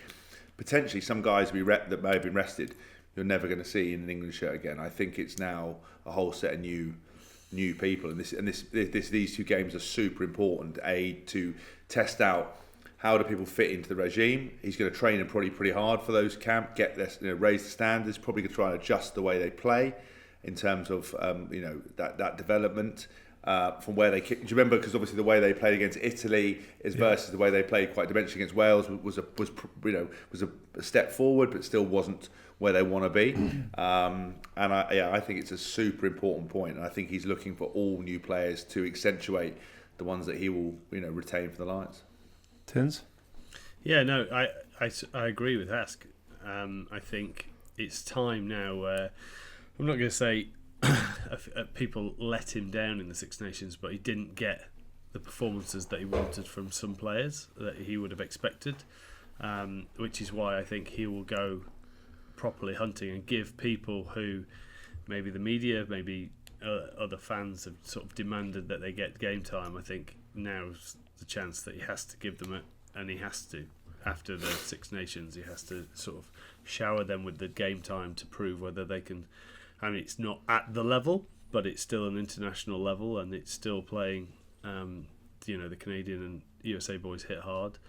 potentially some guys that may have been rested, you're never going to see in an England shirt again. I think it's now a whole set of new people, and these two games are super important. To test out how do people fit into the regime. He's going to train them probably pretty hard for those camp, get this, raise the standards. Probably going to try and adjust the way they play in terms of that development. From where they kick. Do you remember? Because obviously the way they played against Italy versus the way they played quite dimensionally against Wales was a step forward, but still wasn't where they want to be. I think it's a super important point, and I think he's looking for all new players to accentuate the ones that he will retain for the Lions. Tins? Yeah, no, I agree with Hask. I think it's time now where I'm not going to say people let him down in the Six Nations, but he didn't get the performances that he wanted from some players that he would have expected, which is why I think he will go properly hunting and give people who maybe the media, maybe other fans have sort of demanded that they get game time. I think now's the chance that he has to give them it, and he has to. After the Six Nations, he has to sort of shower them with the game time to prove whether they can. I mean, it's not at the level, but it's still an international level, and it's still playing. The Canadian and USA boys hit hard,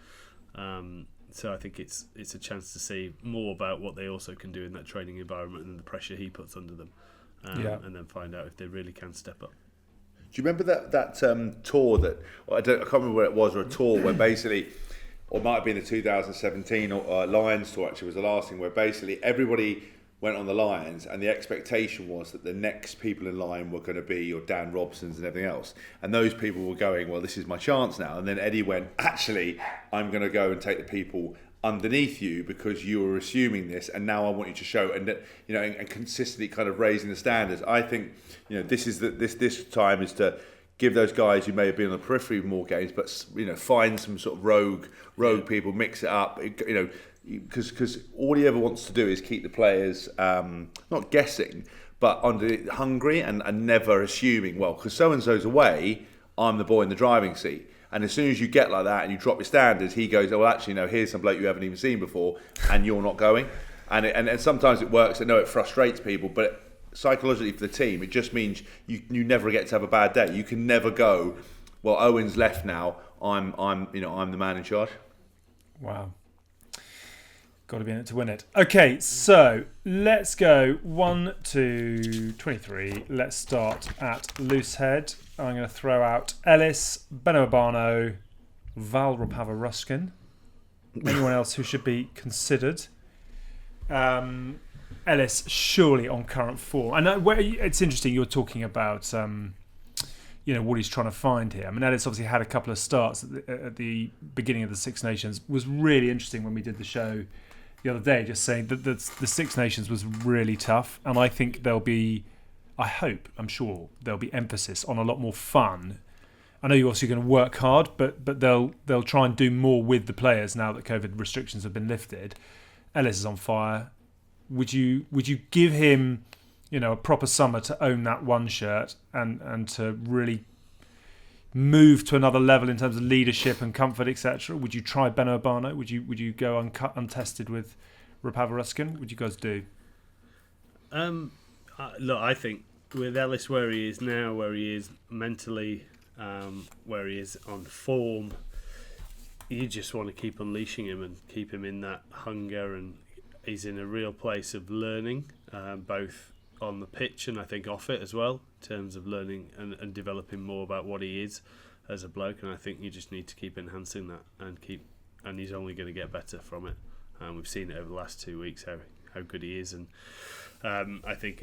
so I think it's a chance to see more about what they also can do in that training environment and the pressure he puts under them, and then find out if they really can step up. you remember that tour that I can't remember where it was, or a tour where basically, or it might have been the 2017 Lions tour actually was the last thing, where basically everybody went on the Lions and the expectation was that the next people in line were going to be your Dan Robsons and everything else, and those people were going, well, this is my chance now. And then Eddie went, actually, I'm going to go and take the people underneath you because you were assuming this, and now I want you to show, and and consistently kind of raising the standards. I think this time is to give those guys who may have been on the periphery of more games, but find some sort of rogue people, mix it up. Because all he ever wants to do is keep the players not guessing, but hungry and never assuming, well, because so-and-so's away, I'm the boy in the driving seat. And as soon as you get like that and you drop your standards, he goes, oh, well, actually, no, here's some bloke you haven't even seen before, and you're not going. And sometimes it works. I know it frustrates people, but psychologically for the team, it just means you never get to have a bad day. You can never go, well, Owen's left now, I'm the man in charge. Wow. Got to be in it to win it. Okay, so let's go 1 to 23. Let's start at Loosehead. I'm going to throw out Ellis, Beno Urbano, Val Rapava-Ruskin. Anyone else who should be considered? Ellis, surely on current form. And it's interesting you're talking about what he's trying to find here. I mean, Ellis obviously had a couple of starts at the beginning of the Six Nations. Was really interesting when we did the show the other day, just saying that the Six Nations was really tough, and I think I'm sure there'll be emphasis on a lot more fun. I know you're obviously going to work hard, but they'll try and do more with the players now that COVID restrictions have been lifted. Ellis is on fire. Would you give him, a proper summer to own that one shirt and to really move to another level in terms of leadership and comfort, etc.? Would you try Beno Urbano? Would you go untested with Rapava-Ruskin? Would you guys do? Look, I think with Ellis where he is now, where he is mentally, where he is on form, you just want to keep unleashing him and keep him in that hunger, and he's in a real place of learning, both on the pitch and I think off it as well, in terms of learning and developing more about what he is as a bloke. And I think you just need to keep enhancing that and he's only going to get better from it. We've seen it over the last 2 weeks how good he is, and I think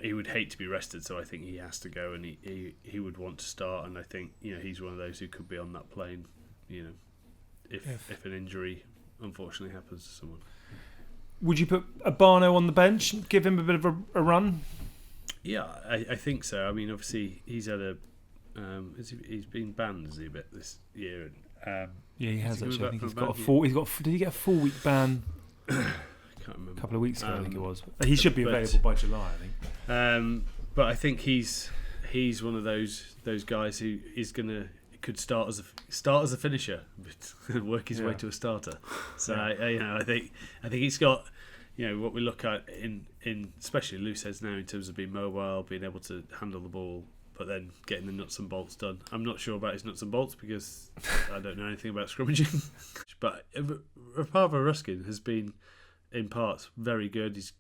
he would hate to be rested, so I think he has to go, and he would want to start, and I think he's one of those who could be on that plane, if an injury unfortunately happens to someone. Would you put Urbano on the bench and give him a bit of a run? Yeah, I think so. I mean, obviously he's had he's been banned, has he, a bit this year? Yeah, he has actually. I think he's got did he get a 4-week ban? I can't remember. A couple of weeks ago, I think it was. He should be available by July, I think. But I think he's one of those guys who is could start as a finisher, but work his way to a starter. So I think he's got what we look at in especially Looseheads now in terms of being mobile, being able to handle the ball, but then getting the nuts and bolts done. I'm not sure about his nuts and bolts because I don't know anything about scrummaging. But Rapava-Ruskin has been in parts very good. He's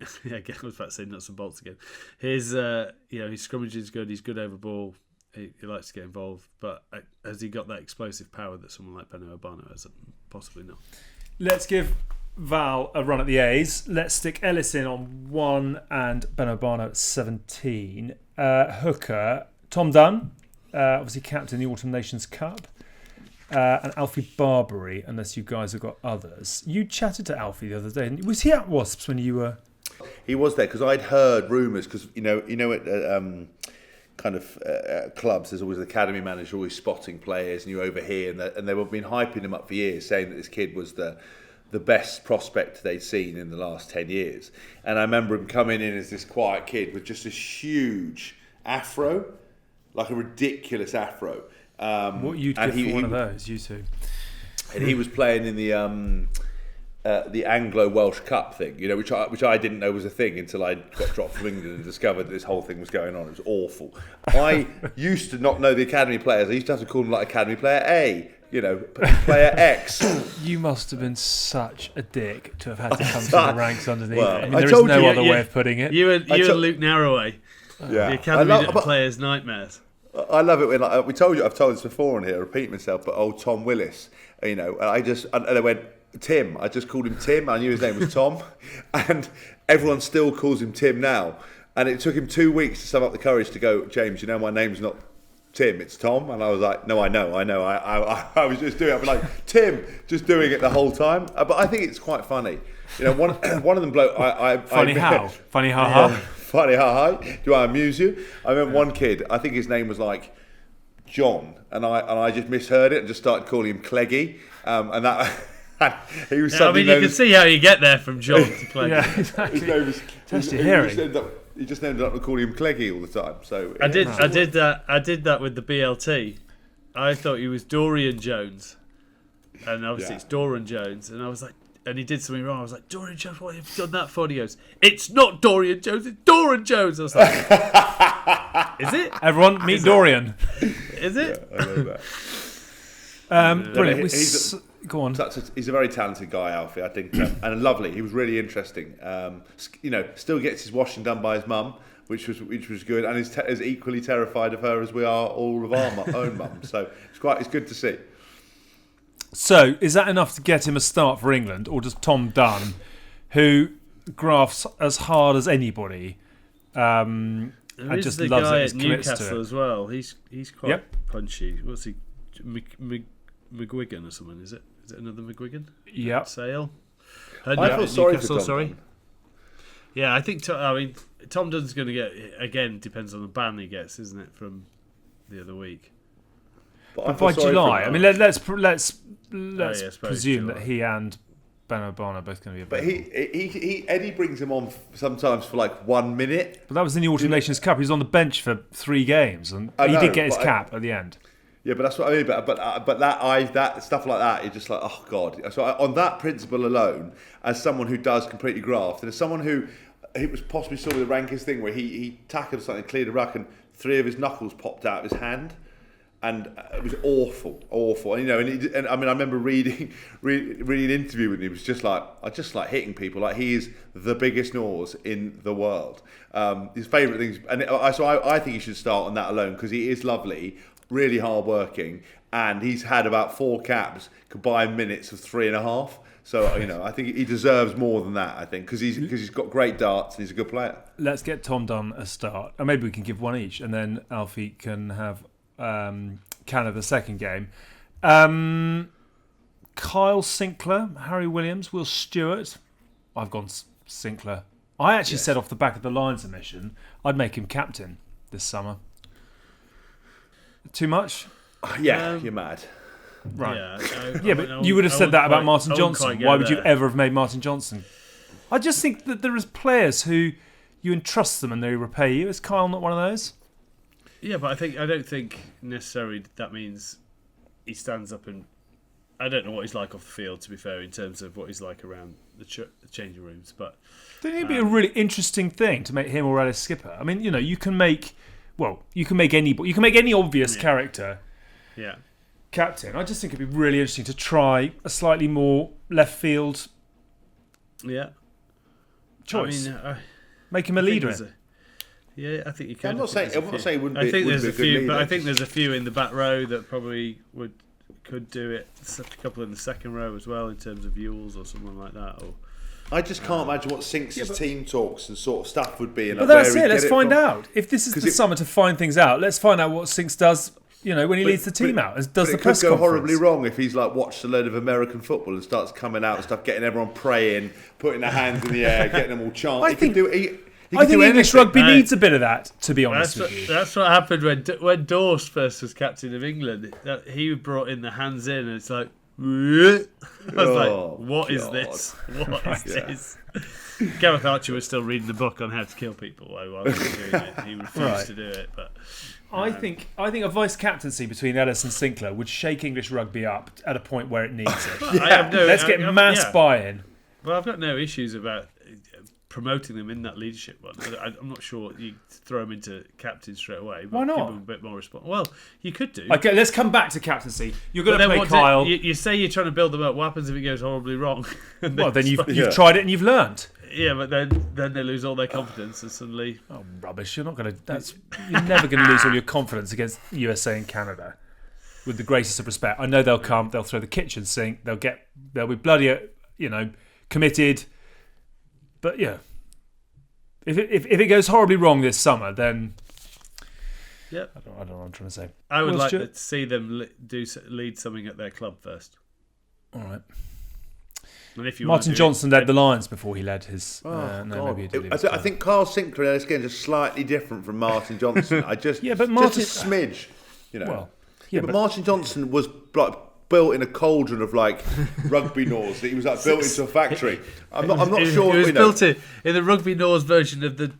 I was about to say nuts and bolts again. His scrummaging is good. He's good over ball. He likes to get involved, but has he got that explosive power that someone like Beno Urbano has? Possibly not. Let's give Val a run at the A's. Let's stick Ellis in on 1 and Beno Urbano at 17. Hooker, Tom Dunn, obviously captain the Autumn Nations Cup, and Alfie Barbary, unless you guys have got others. You chatted to Alfie the other day. Was he at Wasps when you were? He was there because I'd heard rumours because kind of clubs, there's always an academy manager always spotting players, and you overhear, and they've been hyping him up for years, saying that this kid was the best prospect they'd seen in the last 10 years. And I remember him coming in as this quiet kid with just this huge afro, like a ridiculous afro. What you'd give for one of those, you two. And he was playing in the Anglo-Welsh Cup thing, which I didn't know was a thing until I got dropped from England and discovered that this whole thing was going on. It was awful. I used to not know the academy players. I used to have to call them like Academy Player A, Player X. You must have been such a dick to have had to come through the ranks underneath. Well, I mean, there is no other way of putting it. You and Luke Narroway. The academy players' nightmares. I love it when I've told this before on here. I repeat myself, but old Tom Willis, and I went Tim. I just called him Tim. I knew his name was Tom, and everyone still calls him Tim now. And it took him 2 weeks to sum up the courage to go, James, my name's not Tim, it's Tom. And I was like, no, I know. I was just doing it. I was like, Tim, just doing it the whole time. But I think it's quite funny. One of them bloke. Funny how? Funny ha ha? Funny ha ha. Do I amuse you? I remember one kid, I think his name was like John, and I just misheard it and just started calling him Cleggy. And that... he was you can see how you get there from John to Cleggy. Yeah, exactly. Test your hearing. He just ended up calling him Cleggy all the time. So I did that with the BLT. I thought he was Dorian Jones, and obviously it's Doran Jones, and I was like, and he did something wrong. I was like, Dorian Jones, what have you done that for? And he goes, it's not Dorian Jones, it's Doran Jones. I was like, is it? Everyone meet Dorian. Is it? Yeah, I know that. Brilliant. Go on. He's a very talented guy, Alfie, I think, and lovely. He was really interesting. Still gets his washing done by his mum, which was good, and is as equally terrified of her as we are all of our own mums. So it's good to see. So is that enough to get him a start for England, or does Tom Dunn, who grafts as hard as anybody, and just the loves guy it, at Newcastle as well? He's quite punchy. What's he? McGuigan or something, is it? Is it another McGuigan? Yeah. Sale? I feel sorry for Tom. Sorry. Yeah, I think Tom Dunn's going to get, again, depends on the ban he gets, isn't it, from the other week. But by July, I mean, let's presume that he and Ben O'Barn are both going to be available. But Eddie brings him on sometimes for like 1 minute. But that was in the Autumn Nations Cup. He was on the bench for 3 games, and he did get his cap at the end. Yeah, but that's what I mean. But that stuff like that, you're just like, oh god. So on that principle alone, as someone who does completely graft, and as someone who it was possibly saw with the Rankins thing where he tackled something, cleared a ruck, and 3 of his knuckles popped out of his hand, and it was awful. And I remember reading an interview with him. It was just like, I just like hitting people. Like, he is the biggest nose in the world. His favourite things, and I think he should start on that alone because he is lovely. Really hard working, and he's had about 4 caps, combined minutes of 3.5. So I think he deserves more than that. I think because he's got great darts and he's a good player. Let's get Tom Dunn a start, and maybe we can give one each, and then Alfie can have Canada the second game. Kyle Sinckler, Harry Williams, Will Stewart. I've gone Sinckler. I actually said off the back of the Lions submission, I'd make him captain this summer. Too much? Yeah, you're mad. Right. But you would have said that about Martin Johnson. Why would you ever have made Martin Johnson? I just think that there is players who you entrust them and they repay you. Is Kyle not one of those? Yeah, but I don't think necessarily that means he stands up and... I don't know what he's like off the field, to be fair, in terms of what he's like around the changing rooms. But I think it'd be a really interesting thing to make him or Ellis skipper. I mean, you can make... Well, you can make any obvious character captain. I just think it'd be really interesting to try a slightly more left field choice. I mean, make him a leader. I think you can. I'm not saying he wouldn't be. I think there's a few, but I think there's a few in the back row that probably could do it. A couple in the second row as well, in terms of Ewells or someone like that. Or I just can't imagine what Sinks' team talks and sort of stuff would be. But that's it. Let's find out. If this is the summer to find things out, let's find out what Sinks does. When he leads the team out, and does the press conference. It could go horribly wrong if he's like watched a load of American football and starts coming out and stuff, getting everyone praying, putting their hands in the air, getting them all chanting. I think English rugby needs a bit of that, to be honest with you. That's what happened when Dorst first was captain of England. He brought in the hands in, and it's like, I was like, what is this? What is this? Gareth Archer was still reading the book on how to kill people while I was doing it. He refused to do it, but... I think a vice captaincy between Ellis and Sinckler would shake English rugby up at a point where it needs it. Let's get mass buy-in. Well, I've got no issues about promoting them in that leadership one. I'm not sure you throw them into captain straight away. But why not? Give them a bit more response. Well, you could do. Okay, let's come back to captaincy. You're going to play Kyle. You say you're trying to build them up. What happens if it goes horribly wrong? Well, then you've tried it and you've learned. Yeah, but then they lose all their confidence and suddenly... Oh, rubbish. You're never going to lose all your confidence against USA and Canada. With the greatest of respect. I know they'll come, they'll throw the kitchen sink, they'll be bloody, committed. But yeah, if it goes horribly wrong this summer, then yep. I don't know what I'm trying to say. I would like to see them lead something at their club first. All right. And if Martin Johnson led the Lions before he led his. Maybe he did. I think Kyle Sinckler and Ellis Genge are slightly different from Martin Johnson. But Martin, just a smidge, Well, but Martin Johnson was like built in a cauldron of like rugby gnaws that he was like built into a factory. I'm not sure. He was built in the rugby gnaws version of the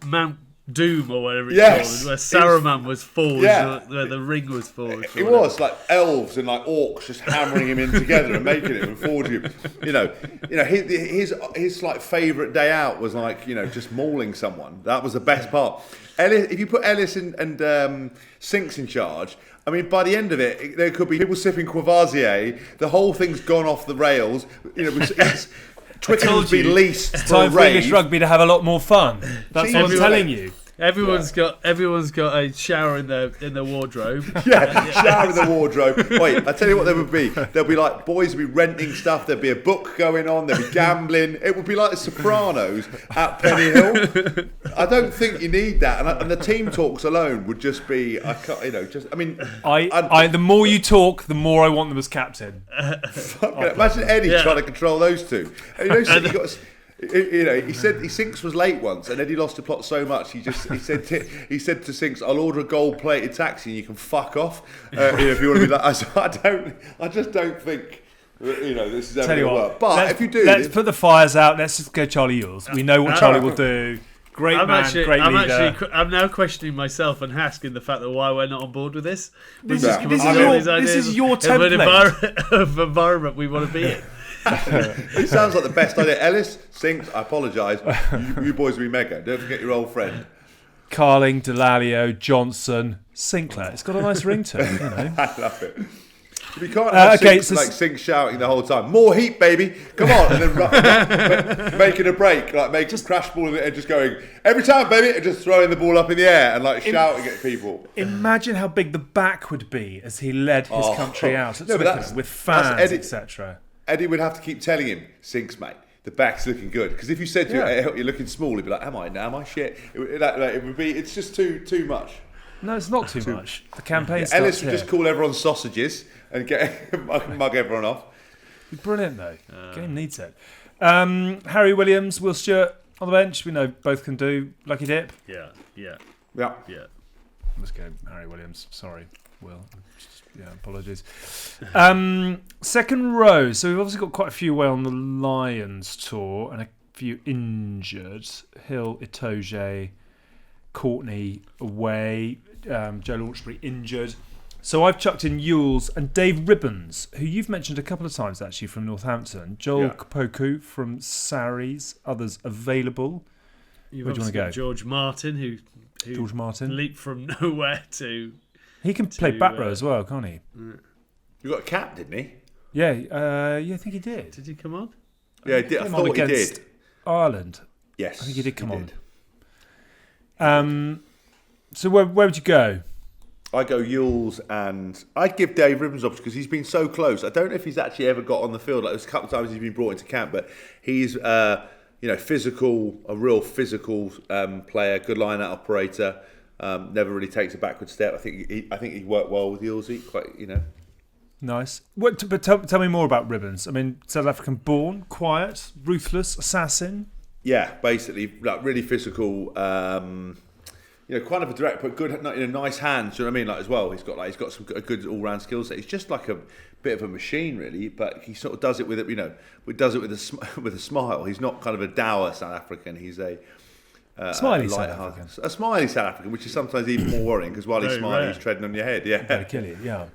Mount Doom or whatever it's called, where Saruman was forged, where the ring was forged. It was like elves and like orcs just hammering him in together and making him and forging him. His like favourite day out was like just mauling someone. That was the best part. Ellis, if you put Ellis and Sinks in charge. I mean, by the end of it, there could be people sipping Courvoisier. The whole thing's gone off the rails. Twickenham's been leased it's for time a for English rave. rugby to have a lot more fun. That's what I'm telling you. Everyone's got a shower in their wardrobe. Shower in the wardrobe. Wait, I tell you what there would be. There'll be like boys would be renting stuff. There'd be a book going on. There'd be gambling. It would be like the Sopranos at Penny Hill. I don't think you need that. And the team talks alone would just be. The more you talk, the more I want them as captain. Imagine Eddie trying to control those two. And he said Sinks was late once, and Eddie lost the plot so much. He said to Sinks, "I'll order a gold-plated taxi, and you can fuck off if you want to be like." I just don't think this is ever going to work. But if you do, let's put the fires out. Let's just go Charlie Ewells. We know what Charlie will do. Great great leader. I'm now questioning myself and Hask in the fact that why we're not on board with this. This is your template of environment we want to be in. It sounds like the best idea. Ellis, Sinks, I apologise. You boys will be mega. Don't forget your old friend. Carling, Delalio, Johnson, Sinckler. It's got a nice ring to it, I love it. You can't have Sinks shouting the whole time. More heat, baby! Come on! And then making a break, like making crash ball and just going every time, baby, and just throwing the ball up in the air and like shouting at people. Imagine how big the back would be as he led his country out at Twickenham with fans, etc. Eddie would have to keep telling him, Sinks, mate, the back's looking good. Because if you said to him, you're looking small, he'd be like, am I shit? It would be, it's just too much. No, it's not too much. The campaign starts Ellis would just call everyone sausages and mug everyone off. Brilliant, though. Game needs it. Harry Williams, Will Stewart on the bench. We know both can do. Lucky dip. Yeah. Let's go, Harry Williams. Sorry, Will. Apologies. Second row. So we've obviously got quite a few away on the Lions tour and a few injured. Hill, Itoje, Courtney away. Joe Launchbury injured. So I've chucked in Ewells and Dave Ribbons, who you've mentioned a couple of times actually from Northampton. Joel Kapoku from Sarries. Others available. Where do you want to go? George Martin, who George Martin leaped from nowhere to. He can play back row as well, can't he? You got a cap, didn't he? Yeah, I think he did. Did he come on? Yeah, he did. I thought he did. Ireland. Yes, I think he did come on. So where would you go? I go Ewells and I'd give Dave Ribbons option because he's been so close. I don't know if he's actually ever got on the field. Like there's a couple of times he's been brought into camp, but he's physical, a real physical player, good line-out operator. Never really takes a backward step. I think he worked well with Ewells. Nice. But tell me more about Ribbons. I mean, South African born, quiet, ruthless, assassin. Yeah, basically, like really physical. Kind of a direct, but good, in a nice hands. Do you know what I mean? Like as well, he's got some good all-round skill set. He's just like a bit of a machine, really. But he sort of does it with a smile. He's not kind of a dour South African. He's a smiley South African. A smiley South African, which is sometimes even more worrying because while he's smiling, he's treading on your head. Yeah, going to kill you. Yeah.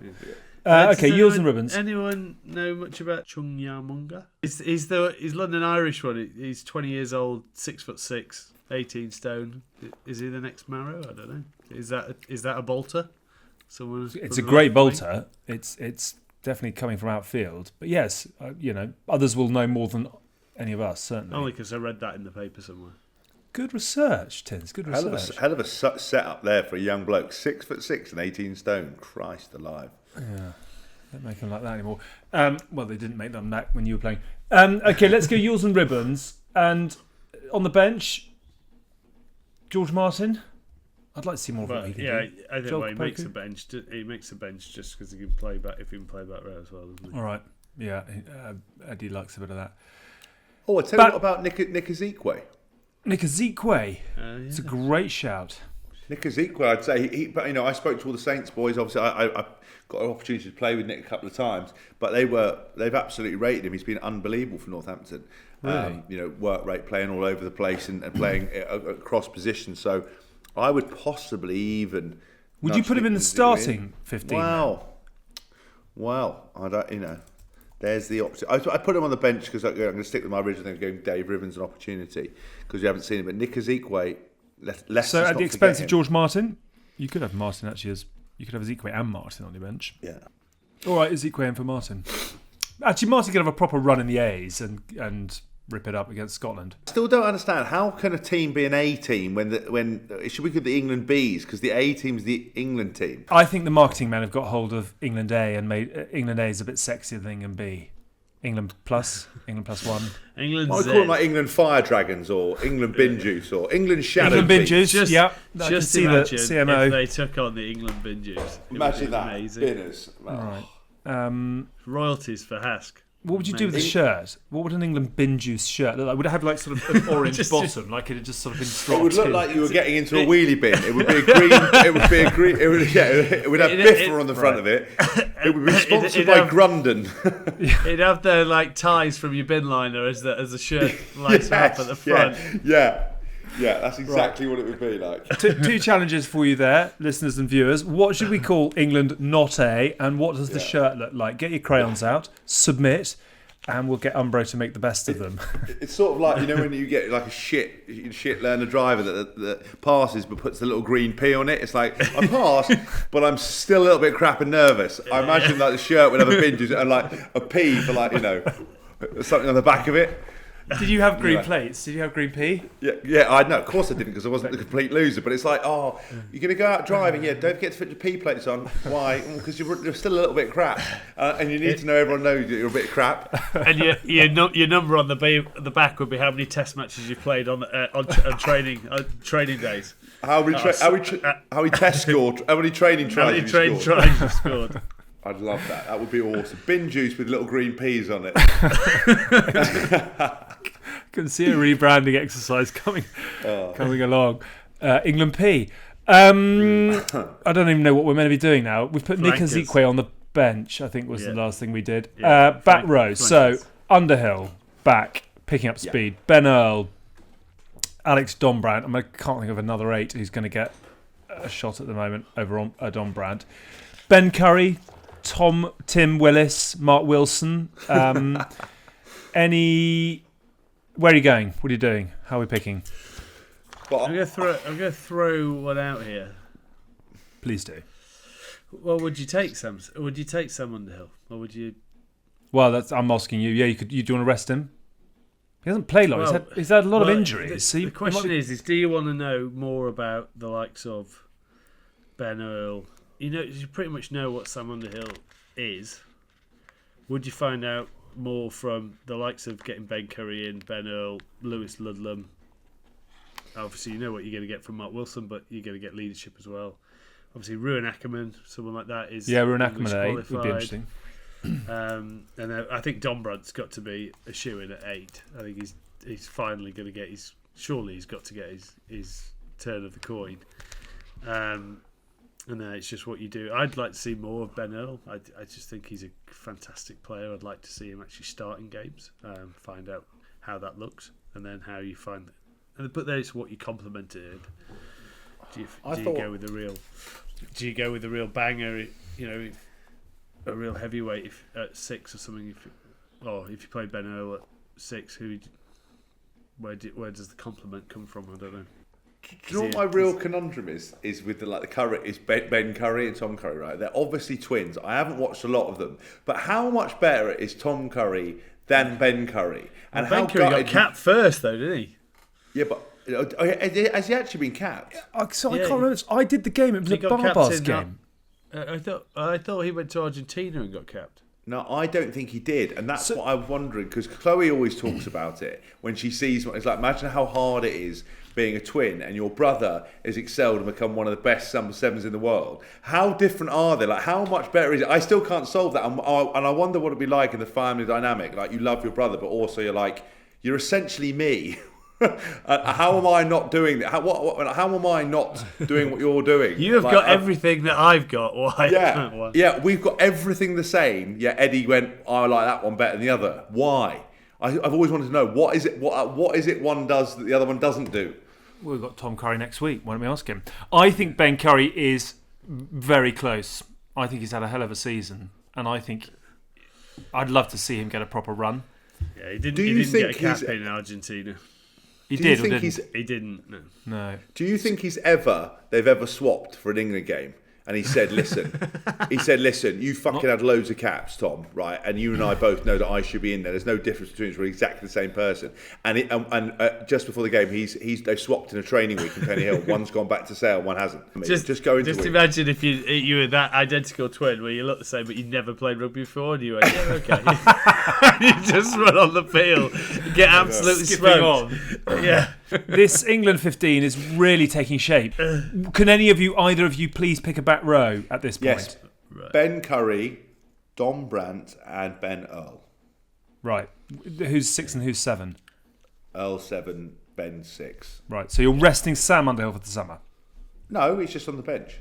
Okay, Ewells and Ribbons. Anyone know much about Chung Yamunga? He's London Irish one. He's 20 years old, 6'6", 18 stone. Is he the next Marrow? I don't know. Is that a bolter? It's a great bolter. It's definitely coming from outfield. But yes, others will know more than any of us, certainly. Only because I read that in the paper somewhere. Good research, Tins. Good research. Hell of a set-up there for a young bloke. 6'6" and 18 stone. Christ alive. Yeah. Don't make them like that anymore. Well, they didn't make them that when you were playing. Okay, let's go Yules and Ribbons. And on the bench, George Martin. I'd like to see more of what he can do. I think he makes a bench. He makes a bench just because he can play back. If he can play back row as well, doesn't he? All right. Yeah, Eddie likes a bit of that. Oh, I tell you what about Nick Ezekwe. Nick Ezekwe. It's a great shout. Nick Ezekwe, I'd say. I spoke to all the Saints boys. Obviously, I got an opportunity to play with Nick a couple of times, but they've absolutely rated him. He's been unbelievable for Northampton. Really? Work rate, playing all over the place and playing across positions. So I would possibly even. Would you put him in the starting 15? Wow. I don't. There's the option. I put him on the bench because I'm going to stick with my original thing, giving Dave Rivens an opportunity because you haven't seen him. But Nick Ezekwe, so at the expense of George Martin, you could have Martin actually you could have Ezekwe and Martin on your bench. Yeah. All right, Ezekwe in for Martin. Actually, Martin could have a proper run in the A's and rip it up against Scotland. I still don't understand how can a team be an A team when it should be called the England Bs because the A team is the England team. I think the marketing men have got hold of England A and made England A is a bit sexier than England B. England plus one. England I would call them like England Fire Dragons or England Binjuice or England Shadow. England Binjuice, just imagine CMO. If they took on the England Binjuice. Imagine that. Amazing. Binners. Right. Royalties for Hask. What would you do with the shirt? What would an England Binjuice shirt look like? Would it have like sort of an orange bottom, like it had just sort of been dropped? It would look like you were getting into a wheelie bin. It would be a green. It would have Biffa on the front of it. It would be sponsored by Grundon. It'd have the like ties from your bin liner as the shirt lights up at the front. Yeah, that's exactly what it would be like. Two challenges for you there, listeners and viewers. What should we call England not A, and what does the shirt look like? Get your crayons out, submit, and we'll get Umbro to make the best of them. It's sort of like, when you get like a shit learner driver that passes but puts the little green P on it. It's like, I passed, but I'm still a little bit crap and nervous. I imagine like the shirt would have a binge and like a P for like, something on the back of it. Did you have green plates? Did you have green P? Yeah. I know. Of course I didn't because I wasn't the complete loser. But it's like, you're going to go out driving. Yeah, don't forget to put your P plates on. Why? Because you're still a little bit crap, and you need to know everyone knows that you're a bit crap. And your number on the back would be how many Test matches you've played on training days. How many test scored? How many training tries you scored? I'd love that. That would be awesome. Binjuice with little green peas on it. Can see a rebranding exercise coming along. England P. I don't even know what we're meant to be doing now. We've put Nick Ezekwe on the bench, I think was the last thing we did. Back row. So Underhill, back, picking up speed. Ben Earl, Alex Donbrandt. I can't think of another 8 who's going to get a shot at the moment over on Donbrandt. Ben Curry, Tim Willis, Mark Wilson. Where are you going? What are you doing? How are we picking? I'm going to throw one out here. Please do. Well, would you take Sam? Would you take Sam Underhill, or would you? Well, I'm asking you. Yeah, you could. Do you want to rest him? He hasn't played long. He's had a lot of injuries. The question is, do you want to know more about the likes of Ben Earl? You pretty much know what Sam Underhill is. Would you find out more from the likes of getting Ben Curry in, Ben Earl, Lewis Ludlam? Obviously, you know what you're going to get from Mark Wilson, but you're going to get leadership as well. Obviously, Ruan Ackerman, someone like that is Ruan Ackerman at 8 would be interesting. And I think Donbrandt's got to be a shoe-in at 8. I think he's finally going to get surely he's got to get his turn of the coin. And then it's just what you do. I'd like to see more of Ben Earl. I just think he's a fantastic player. I'd like to see him actually starting games, find out how that looks, and then how you find it. But there's what you complement it in. Do you go with the real banger? A real heavyweight at 6 or something. If you play Ben Earl at 6, where does the compliment come from? I don't know. Do you know what my real conundrum is with the Curry is Ben Curry and Tom Curry, right? They're obviously twins. I haven't watched a lot of them, but how much better is Tom Curry than Ben Curry. And Ben Curry got capped first, though, didn't he? Yeah, but has he actually been capped? I can't remember. I did the game. It was a Barbars game. I thought he went to Argentina and got capped. No, I don't think he did, and that's what I was wondering, because Chloe always talks about it when she sees one. It's like, imagine how hard it is being a twin, and your brother has excelled and become one of the best number sevens in the world. How different are they? Like, how much better is it? I still can't solve that, and I wonder what it'd be like in the family dynamic. Like, you love your brother, but also you're essentially me. How am I not doing that? How am I not doing what you're doing? You have got everything that I've got. Why? Yeah, we've got everything the same. Yeah, Eddie went, I like that one better than the other. Why? I've always wanted to know, what is it one does that the other one doesn't do? We've got Tom Curry next week. Why don't we ask him? I think Ben Curry is very close. I think he's had a hell of a season, and I think I'd love to see him get a proper run. Yeah, he didn't get a cap in Argentina. He did. He didn't. No. Do you think they've ever swapped for an England game? And he said, listen, you fucking had loads of caps, Tom, right? And you and I both know that I should be in there. There's no difference between us. We're exactly the same person. And just before the game, they've swapped in a training week in Penny Hill. One's gone back to Sale, one hasn't. Just go into Just imagine if you were that identical twin where you look the same, but you never played rugby before, and you went, yeah, okay. You just run on the field, get absolutely smoked. Yeah. This England 15 is really taking shape. Can either of you, please pick a back row at this point? Yes. Right. Ben Curry, Don Brandt, and Ben Earl. Right. Who's 6 and who's 7? Earl 7, Ben 6. Right. So you're resting Sam Underhill for the summer? No, he's just on the bench.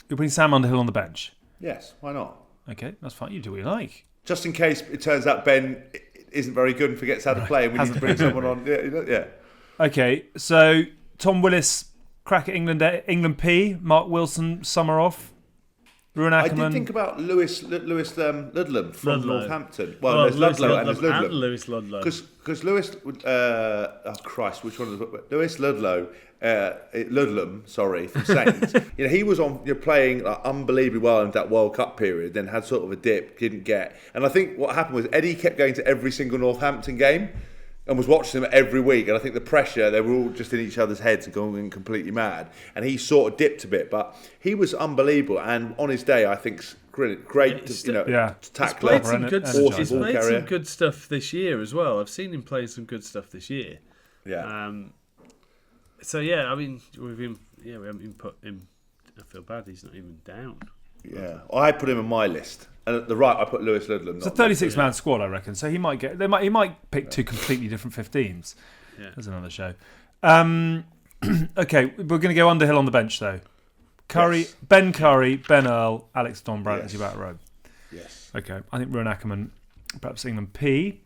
You're putting Sam Underhill on the bench? Yes, why not? Okay, that's fine. You do what you like. Just in case it turns out Ben isn't very good and forgets how to play, and we need to bring someone on. Yeah. Okay, so Tom Willis, crack at England P, Mark Wilson, summer off, Ruan Ackerman. I did think about Lewis Ludlam from Northampton. Well, there's Ludlow and there's Ludlam. And Lewis Ludlow. Because Lewis, which one is it? Lewis Ludlow, Ludlam, from Saints. He was on playing unbelievably well in that World Cup period, then had sort of a dip, didn't get. And I think what happened was Eddie kept going to every single Northampton game and was watching them every week, and I think the pressure, they were all just in each other's heads and going completely mad, and he sort of dipped a bit, but he was unbelievable, and on his day I think great tackler, he's played some good stuff this year as well. I've seen him play some good stuff this year. So yeah, I mean, we haven't even put him. I feel bad he's not even down. Yeah, I put him on my list, and at the right I put Lewis Ludlam. It's a 36-man squad, I reckon. So he might pick two completely different 15s. Yeah, there's another show. Okay, we're going to go Underhill on the bench though. Curry, yes. Ben Curry, Ben Earl, Alex Don Brandt as your back row. Yes. Okay, I think Ruan Ackerman, perhaps England P.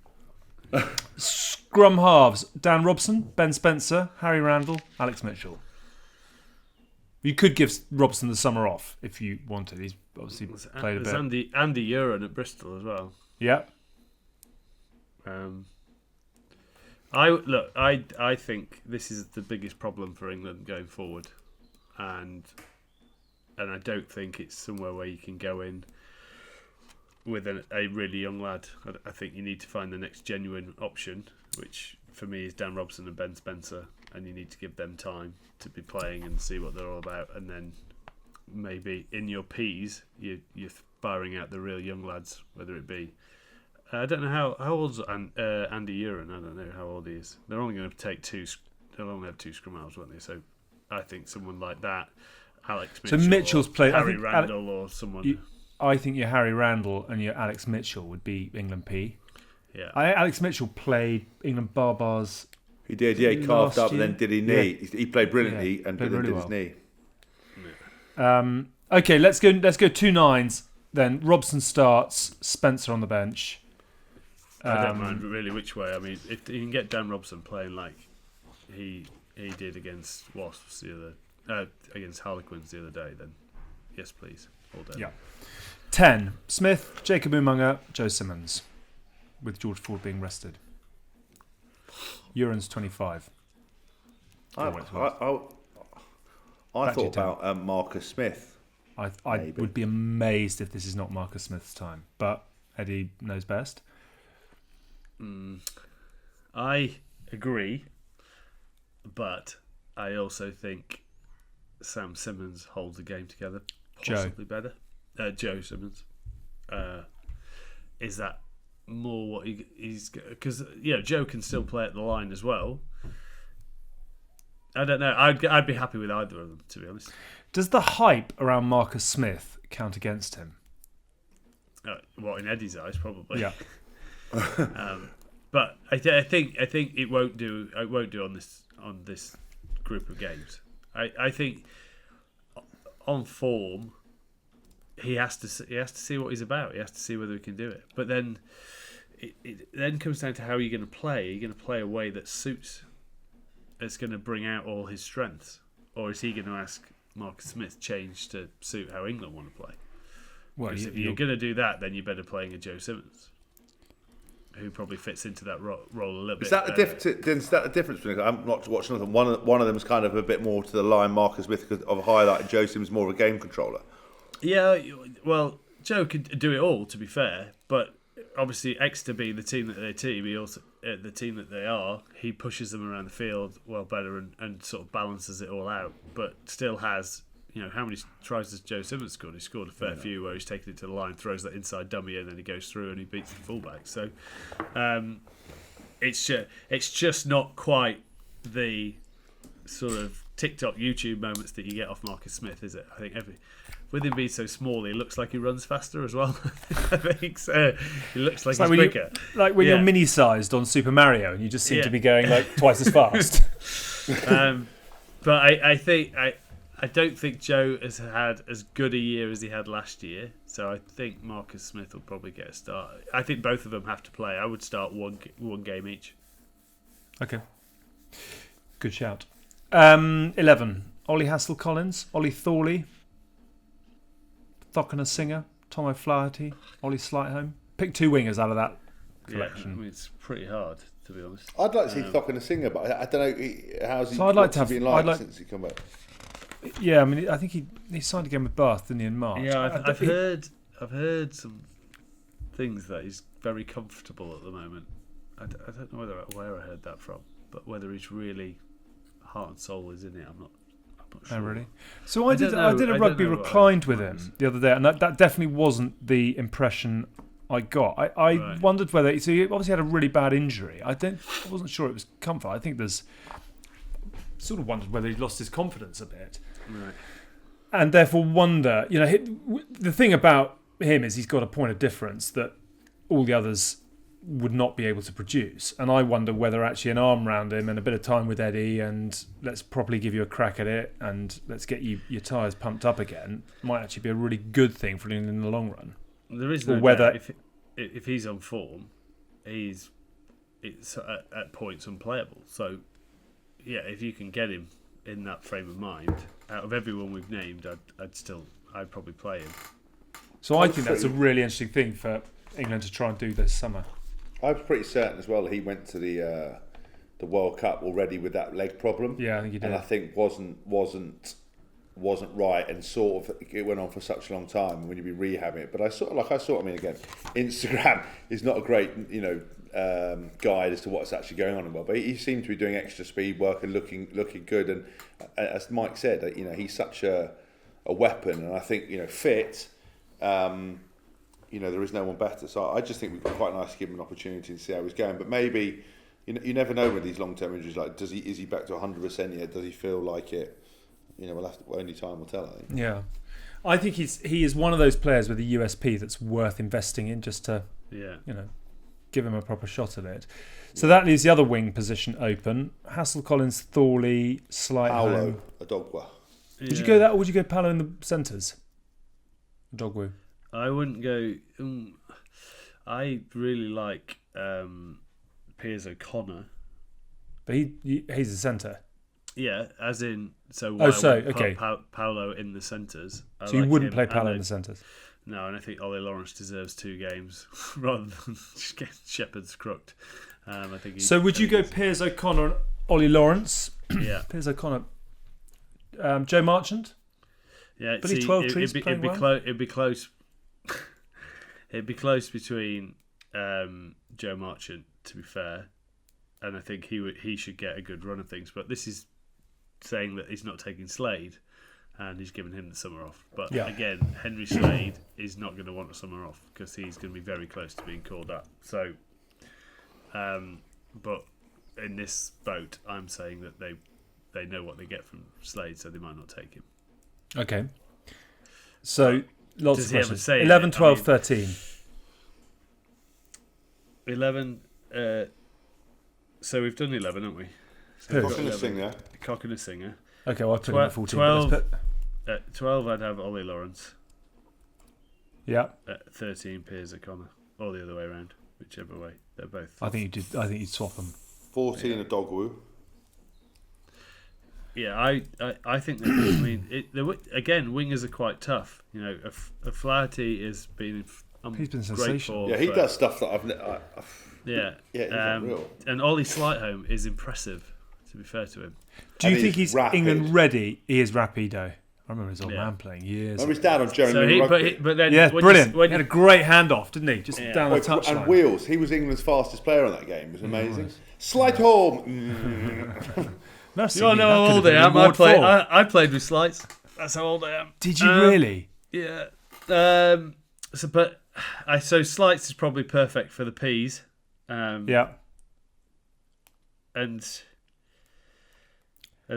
Scrum halves: Dan Robson, Ben Spencer, Harry Randall, Alex Mitchell. You could give Robson the summer off if you wanted. He's obviously played a bit. There's Andy Uren at Bristol as well. Yeah. I think this is the biggest problem for England going forward, and I don't think it's somewhere where you can go in with a really young lad. I think you need to find the next genuine option, which for me is Dan Robson and Ben Spencer, and you need to give them time to be playing and see what they're all about, and then maybe in your P's you're firing out the real young lads, whether it be I don't know how old's Andy Uren. I don't know how old he is. They're only going to take two. They'll only have two scrum halves, won't they? So I think someone like that, Alex Mitchell, so Mitchell's played Harry Randall or someone. I think your Harry Randall and your Alex Mitchell would be England P. Yeah, Alex Mitchell played England Barbars. He did, yeah. He carved up and then did his knee. Yeah. He played brilliantly and then did his knee. Yeah. Okay, let's go 2 nines then. Robson starts, Spencer on the bench. I don't mind really which way. I mean, if you can get Dan Robson playing like he did against Wasps against Harlequins the other day, then yes, please, all day. Yeah. 10: Smith, Jacob Umunga, Joe Simmons, with George Ford being rested. Uren's 25. I thought about Marcus Smith. I would be amazed if this is not Marcus Smith's time, but Eddie knows best. I agree, but I also think Sam Simmons holds the game together possibly better. Joe Simmons. Is that more what he's... Because, Joe can still play at the line as well. I don't know. I'd be happy with either of them, to be honest. Does the hype around Marcus Smith count against him? In Eddie's eyes, probably. Yeah. But I think it won't do. It won't do on this group of games. I think on form, he has to see what he's about. He has to see whether he can do it. But then it then comes down to how you're going to play. Are you going to play a way that suits? It's going to bring out all his strengths, or is he going to ask Marcus Smith change to suit how England want to play? Well, if you're going to do that, then you're better playing a Joe Simmons, who probably fits into that role a little bit. Is that the difference between? I'm not watching them. One of them is kind of a bit more to the line. Marcus Smith of highlighting Joe Simmons more of a game controller. Yeah, well, Joe could do it all, to be fair, but obviously Exeter being the team that he also the team that they are, he pushes them around the field well better and sort of balances it all out, but still has, how many tries has Joe Simmons scored? He scored a fair few where he's taken it to the line, throws that inside dummy in, and he goes through and he beats the fullback. So it's just not quite the sort of TikTok, YouTube moments that you get off Marcus Smith, is it? I think with him being so small, he looks like he runs faster as well. I think so. He looks like he's quicker. Like when you're mini-sized on Super Mario and you just seem to be going like twice as fast. But I don't think Joe has had as good a year as he had last year. So I think Marcus Smith will probably get a start. I think both of them have to play. I would start one game each. Okay. Good shout. 11. Ollie Haskell-Collins, Ollie Thorley, Thockenham Singer, Tom O'Flaherty, Ollie Slightholme. Pick two wingers out of that collection. Yeah, I mean, it's pretty hard, to be honest. I'd like to see Thockenham Singer, but I don't know how's he been since he come back. Yeah, I mean, I think he signed again with Bath, didn't he, in March? Yeah, I've heard some things that he's very comfortable at the moment. I don't know where I heard that from, but whether he's really heart and soul is in it, I'm not sure. Oh, really? So I did a rugby reclined with him the other day, and that definitely wasn't the impression I got. I wondered whether... So he obviously had a really bad injury. I wasn't sure it was comfort. I think there's... Sort of wondered whether he'd lost his confidence a bit. Right. And therefore wonder... the thing about him is he's got a point of difference that all the others would not be able to produce. And I wonder whether actually an arm round him and a bit of time with Eddie and let's properly give you a crack at it and let's get your tyres pumped up again might actually be a really good thing for England in the long run. There is no doubt if he's on form, it's at points unplayable. So, yeah, if you can get him in that frame of mind, out of everyone we've named, I'd probably play him. So I think that's a really interesting thing for England to try and do this summer. I was pretty certain as well that he went to the World Cup already with that leg problem. Yeah, I think he did. And I think wasn't right, and sort of it went on for such a long time when you'd be rehabbing it. But I mean, again, Instagram is not a great guide as to what's actually going on in the world. But he seemed to be doing extra speed work and looking good. And as Mike said, he's such a weapon, and I think fit. There is no one better. So I just think we'd be quite nice to give him an opportunity to see how he's going. But maybe you never know with these long-term injuries. Like, is he back to 100% yet? Does he feel like it? Only time will tell, I think. Yeah, I think he is one of those players with a USP that's worth investing in just to give him a proper shot at it. So that leaves the other wing position open. Haskell-Collins, Thorley, Slightholme. Paolo, Adogwa. Would you go that, or would you go Paolo in the centres? Dogwoo. I wouldn't go. I really like Piers O'Connor, but he's a centre. Yeah, as in okay. Paolo in the centres. So you wouldn't play Paolo in the centres? No, and I think Ollie Lawrence deserves 2 games rather than just get Shepherd's crooked. I think. So would you go Piers O'Connor and Ollie Lawrence? Yeah, Piers O'Connor, Joe Marchant. Yeah, but he's 12 trees playing well. It'd be close. It'd be close between Joe Marchant to be fair, and I think he should get a good run of things. But this is saying that he's not taking Slade, and he's giving him the summer off. But again, Henry Slade is not going to want a summer off because he's going to be very close to being called up. So, but in this boat, I'm saying that they know what they get from Slade, so they might not take him. Okay. So, lots of questions. 11, Say 12, 13. 11. So we've done 11, haven't we? So Cock and a Singer. Cock and a Singer. Okay, well, I put him at 14. 12, I'd have Ollie Lawrence. Yeah. At 13, Piers O'Connor. Or the other way around, whichever way. They're both. I think you'd swap them. 14, a Dogwoo. Yeah, I think that, I mean, again, wingers are quite tough. You know, a Flaherty has been. He's been sensational. Yeah, he does stuff that I've. Yeah, he's unreal. And Ollie Slightholme is impressive. To be fair to him, do you think he's rapid. England ready? He is rapido. I remember his old man playing years. Remember his dad on Jeremy Rugby? But then, brilliant. He had a great handoff, didn't he? Just down the touchline. And Wheels, he was England's fastest player on that game. It was amazing. Slightholme. You all know how old I am. I played with Slights. That's how old I am. Did you really? Yeah. So Slights is probably perfect for the P's. Yeah. And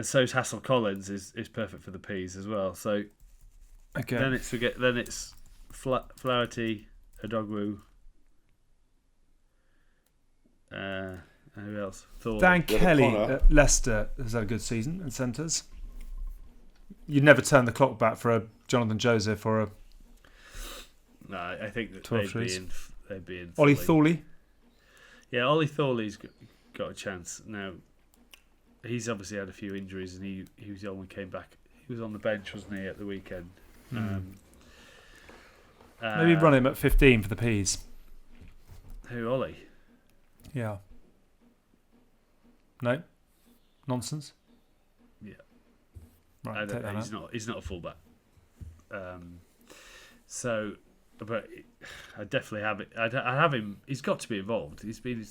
so's Haskell Collins is perfect for the P's as well. So okay. Then it's Flaherty, Adogwu. Who else? Thorn. Dan Kelly at Leicester has had a good season in centres. You'd never turn the clock back for a Jonathan Joseph or a. No, I think that they'd be in. Ollie Thorley. Yeah, Ollie Thorley's got a chance now. He's obviously had a few injuries, and he was the only one came back. He was on the bench, wasn't he, at the weekend? Maybe run him at 15 for the P's. Who, Ollie? Yeah. No? Nonsense? Yeah. Right, he's not a fullback. So, but I definitely have it. I have him. He's got to be involved. He's been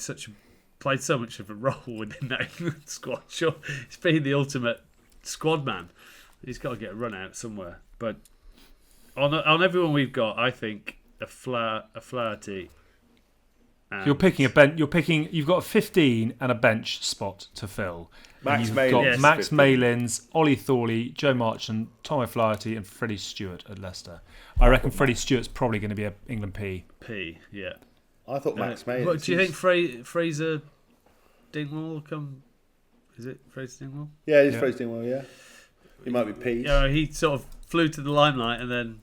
played so much of a role within that England squad. Sure, he's been the ultimate squad man. He's got to get a run out somewhere. But on everyone we've got, I think a Flaherty. You're picking a bench. You've got a 15 and a bench spot to fill. Max Malins, Ollie Thorley, Joe Marchant, Tom O'Flaherty, and Freddie Stewart at Leicester. I reckon Freddie Stewart's probably going to be an England P. Yeah. I thought Max Malins. Do you think Fraser Dingwall will come? Is it Fraser Dingwall? Yeah, it is Fraser Dingwall. Yeah, he might be P. Yeah, he sort of flew to the limelight and then.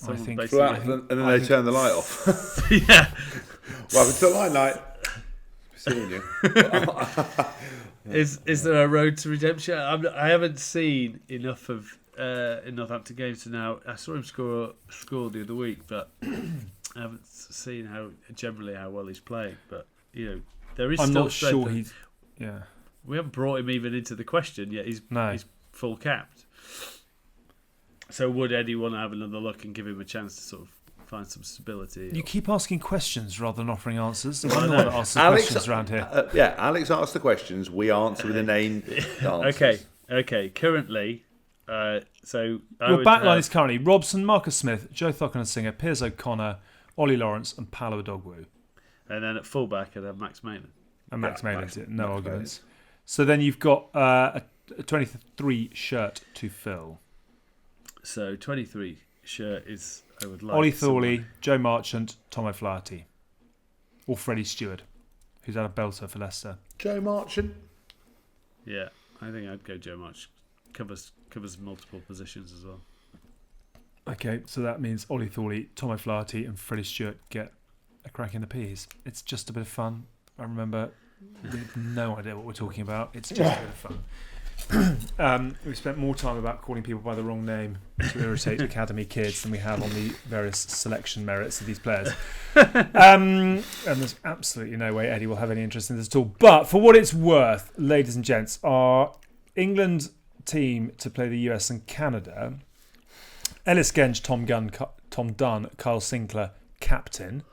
And then they turned the light off. Yeah. Welcome to the limelight. Seeing you. Is there a road to redemption? I haven't seen enough of Northampton games to now. I saw him score the other week, but I haven't seen how well he's playing. But there is. I'm still not sure he's. Yeah. We haven't brought him even into the question yet. He's full capped. So would Eddie want to have another look and give him a chance to sort of find some stability? You keep asking questions rather than offering answers. I'm the one that asks the questions around here. Alex asks the questions. We answer with inane answers. Okay. Currently, so your backline is currently Robson, Marcus Smith, Joe Thockenham-Singer, Piers O'Connor, Ollie Lawrence, and Paolo Adogwu. And then at fullback, I'd have Max Malin. And Max Malin, no arguments. So then you've got a 23 shirt to fill. So 23 shirt is, I would like. Ollie Thorley, Joe Marchant, Tom O'Flaherty. Or Freddie Stewart, who's had a belter for Leicester. Joe Marchant? Yeah, I think I'd go Joe Marchant. Covers multiple positions as well. Okay, so that means Ollie Thorley, Tom O'Flaherty and Freddie Stewart get a crack in the P's. It's just a bit of fun. I remember we have no idea what we're talking about. It's just a bit of fun. We've spent more time about calling people by the wrong name to irritate academy kids than we have on the various selection merits of these players. And there's absolutely no way Eddie will have any interest in this at all. But for what it's worth, ladies and gents, our England team to play the US and Canada: Ellis Genge, Tom Dunn, Kyle Sinckler, captain.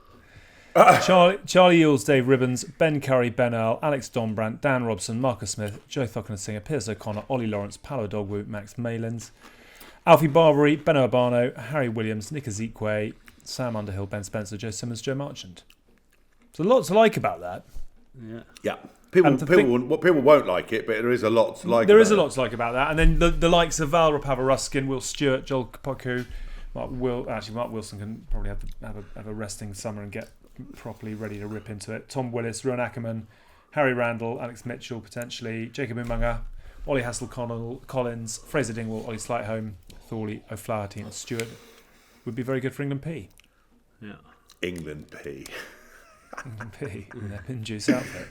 Charlie Ewells, Dave Ribbons, Ben Curry, Ben Earl, Alex Donbrandt, Dan Robson, Marcus Smith, Joe Thockner-Singer, Piers O'Connor, Ollie Lawrence, Paolo Dogwu, Max Malins, Alfie Barbary, Ben Urbano, Harry Williams, Nick Ezekwe, Sam Underhill, Ben Spencer, Joe Simmons, Joe Marchant. There's a lot to like about that. Yeah. People won't like it, but there is a lot to like. There is a lot to like about that, and then the likes of Val Rapava-Ruskin, Will Stewart, Joel Kapoku, Mark Wilson can probably have a resting summer and get properly ready to rip into it. Tom Willis, Rowan Ackerman, Harry Randall, Alex Mitchell potentially, Jacob Umunga, Ollie Hassel-Collins, Fraser Dingwall, Ollie Slightholme, Thorley, O'Flaherty, and Stewart would be very good for England P. Yeah, England P. England P in their Binjuice outfit.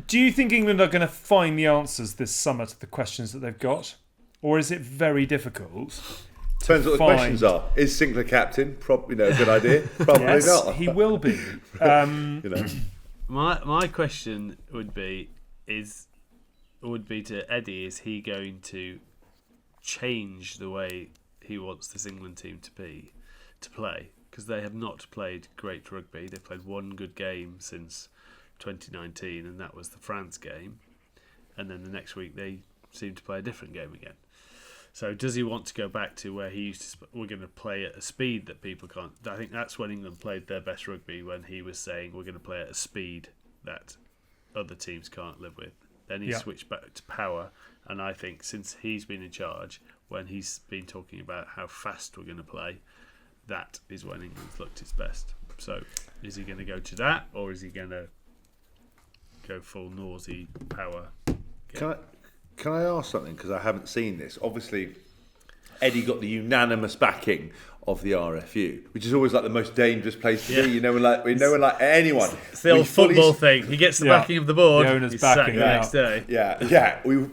Do you think England are going to find the answers this summer to the questions that they've got, or is it very difficult? Depends what the questions are. Is Sinckler captain? Probably a good idea. Probably yes, not. He will be. My question would be to Eddie: is he going to change the way he wants this England team to play? Because they have not played great rugby. They've played one good game since 2019, and that was the France game. And then the next week they seem to play a different game again. So does he want to go back to where he used to? We're going to play at a speed that people can't. I think that's when England played their best rugby, when he was saying we're going to play at a speed that other teams can't live with. Then he switched back to power, and I think since he's been in charge, when he's been talking about how fast we're going to play, that is when England's looked its best. So is he going to go to that, or is he going to go full Norsey power? Can I ask something? Because I haven't seen this. Obviously, Eddie got the unanimous backing of the RFU, which is always like the most dangerous place to be. You know, when like anyone. It's the old football thing. He gets the backing of the board. The owner's backing the next day. Yeah. We the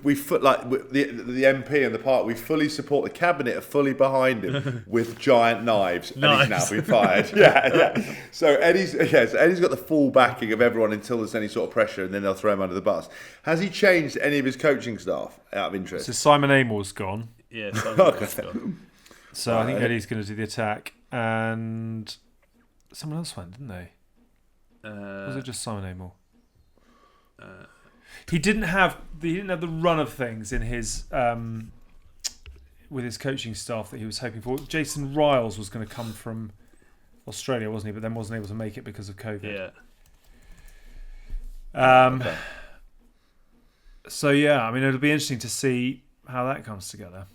MP and the party. We fully support. The cabinet are fully behind him with giant knives, and he's now been fired. Yeah. So Eddie's got the full backing of everyone until there's any sort of pressure, and then they'll throw him under the bus. Has he changed any of his coaching staff out of interest? So Simon Amor's gone. Yeah, Simon's gone. So I think Eddie's going to do the attack, and someone else went, didn't they? Was it just Simon Amor? He didn't have the run of things in his with his coaching staff that he was hoping for. Jason Riles was going to come from Australia, wasn't he? But then wasn't able to make it because of COVID. Yeah. So yeah, I mean, it'll be interesting to see how that comes together.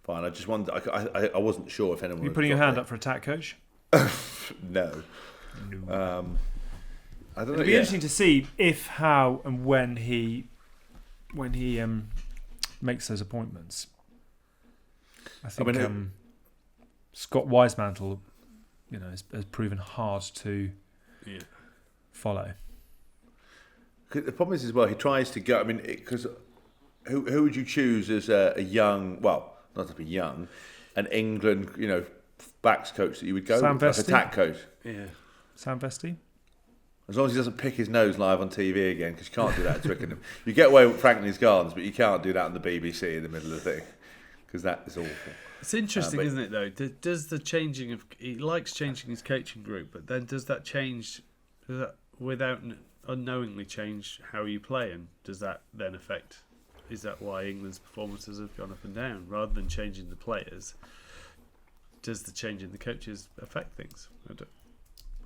Fine. I just wondered. I wasn't sure if anyone. Are you putting your hand up for attack coach? No. I don't know. It'll be interesting to see if, how, and when he makes those appointments. I think Scott Wisemantle, has proven hard to follow. The problem is as well, he tries to go. I mean, because who would you choose as a young? Well, not to be young, an England, backs coach that you would go Sam with, Vesti? like attack coach. Yeah. Sam Vesti? As long as he doesn't pick his nose live on TV again, because you can't do that at Twickenham. You get away with Franklin's Gardens, but you can't do that on the BBC in the middle of the thing, because that is awful. It's interesting, isn't it, though? Does the changing of... He likes changing his coaching group, but then does that without unknowingly change how you play, and does that then affect... Is that why England's performances have gone up and down? Rather than changing the players, does the change in the coaches affect things?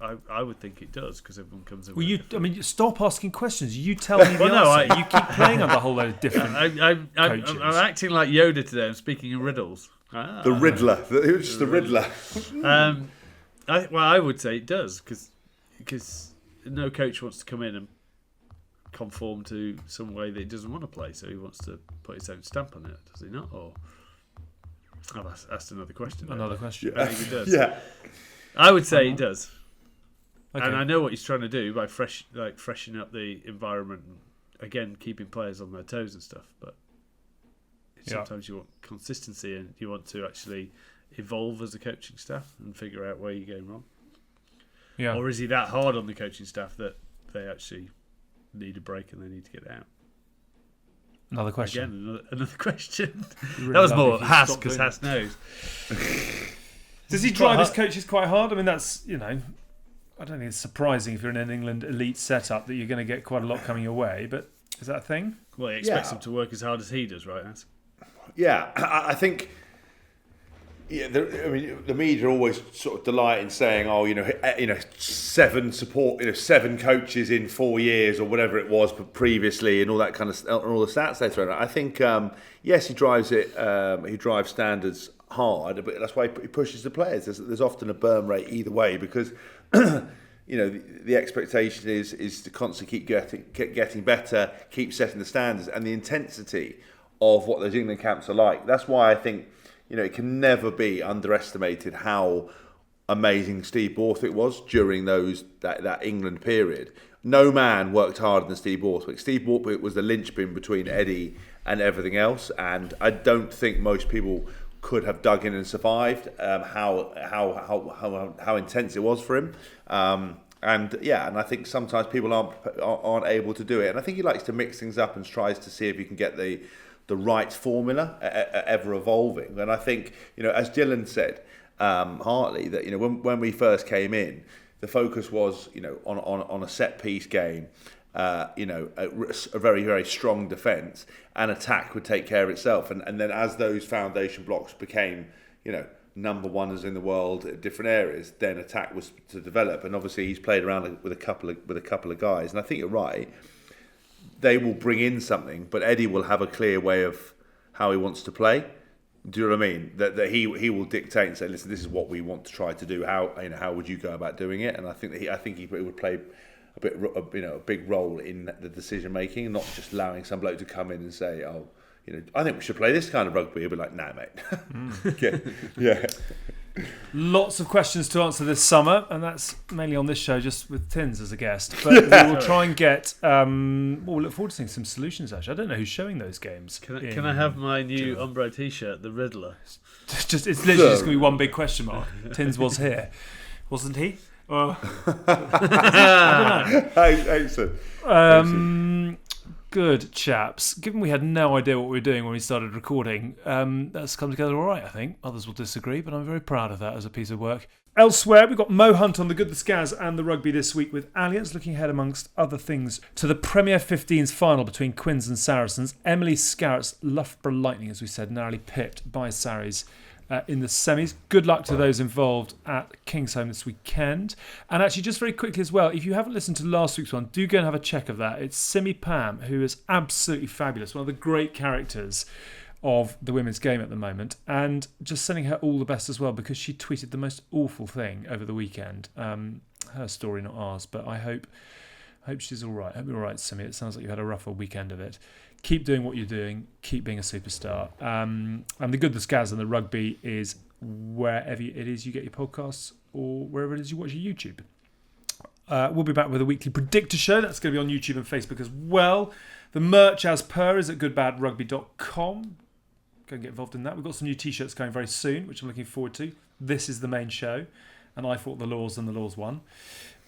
I would think it does, because everyone comes in. Well, stop asking questions. You tell me the answer. You keep playing on the whole load of different coaches. I'm acting like Yoda today. I'm speaking in riddles. The Riddler. It was just the Riddler. I would say it does, because no coach wants to come in and conform to some way that he doesn't want to play, so he wants to put his own stamp on it, does he not? Or I've asked another question. Another question. I think he does. Yeah, I would say he does. Okay. And I know what he's trying to do by freshening up the environment, and again keeping players on their toes and stuff. But sometimes you want consistency, and you want to actually evolve as a coaching staff and figure out where you're going wrong. Yeah. Or is he that hard on the coaching staff that they actually need a break and they need to get out? Another question. Again, another question. Really that was more Hass, stop because doing Hass knows. Does he drive his coaches quite hard? I mean, that's, I don't think it's surprising if you're in an England elite setup that you're going to get quite a lot coming your way, but is that a thing? Well, he expects them to work as hard as he does, right? Yeah, I think. Yeah, the media always sort of delight in saying, seven coaches in 4 years or whatever it was previously, and all that kind of, and all the stats they throw out. I think yes, he drives standards hard, but that's why he pushes the players. There's often a burn rate either way because the expectation is to constantly keep getting better, keep setting the standards, and the intensity of what those England camps are like. That's why I think. It can never be underestimated how amazing Steve Borthwick was during that England period. No man worked harder than Steve Borthwick. Steve Borthwick was the linchpin between Eddie and everything else, and I don't think most people could have dug in and survived how intense it was for him. And I think sometimes people aren't able to do it. And I think he likes to mix things up and tries to see if he can get the right formula ever evolving. And I think, as Dylan said, Hartley, that when we first came in, the focus was on a set piece game, a very, very strong defence, and attack would take care of itself. And then as those foundation blocks became number oneers in the world at different areas, then attack was to develop. And obviously he's played around with a couple of guys, and I think you're right. They will bring in something, but Eddie will have a clear way of how he wants to play. Do you know what I mean? That he will dictate and say, "Listen, this is what we want to try to do. How would you go about doing it?" And I think he would play a big role in the decision making, and not just allowing some bloke to come in and say, "Oh, I think we should play this kind of rugby." He'll be like, "Nah, mate." Yeah. Lots of questions to answer this summer, and that's mainly on this show, just with Tins as a guest. But we will try and get. We'll look forward to seeing some solutions. Actually, I don't know who's showing those games. Can I have my new Umbro T-shirt, the Riddler? It's literally just going to be one big question mark. Tins was here, wasn't he? I don't know. Excellent. Good chaps. Given we had no idea what we were doing when we started recording, that's come together all right, I think. Others will disagree, but I'm very proud of that as a piece of work. Elsewhere, we've got Mo Hunt on the Good, the Scaz and the Rugby this week with Allianz, looking ahead, amongst other things, to the Premier 15's final between Quins and Saracens. Emily Scarrett's Loughborough Lightning, as we said, narrowly pipped by Sarries in the semis. Good luck to those involved at Kingsholm this weekend. And actually, just very quickly as well, if you haven't listened to last week's one, do go and have a check of that. It's Simi Pam, who is absolutely fabulous, one of the great characters of the women's game at the moment, and just sending her all the best as well, because she tweeted the most awful thing over the weekend. Her story, not ours, but I hope she's all right. I hope you're all right, Simi. It sounds like you had a rougher weekend of it. Keep doing what you're doing. Keep being a superstar. And the Good, the Scaz and the Rugby is wherever it is you get your podcasts or wherever it is you watch your YouTube. We'll be back with a weekly predictor show. That's going to be on YouTube and Facebook as well. The merch, as per, is at goodbadrugby.com. Go and get involved in that. We've got some new T-shirts going very soon, which I'm looking forward to. This is the main show, and I fought the Laws and the Laws won.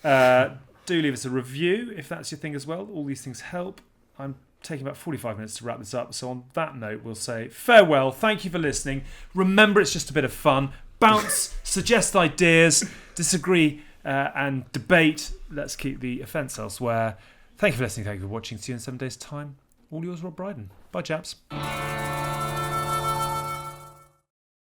Do leave us a review if that's your thing as well. All these things help. I'm taking about 45 minutes to wrap this up. So on that note, we'll say farewell. Thank you for listening. Remember, it's just a bit of fun. Bounce, suggest ideas, disagree and debate. Let's keep the offence elsewhere. Thank you for listening. Thank you for watching. See you in 7 days' time. All yours, Rob Brydon. Bye, chaps.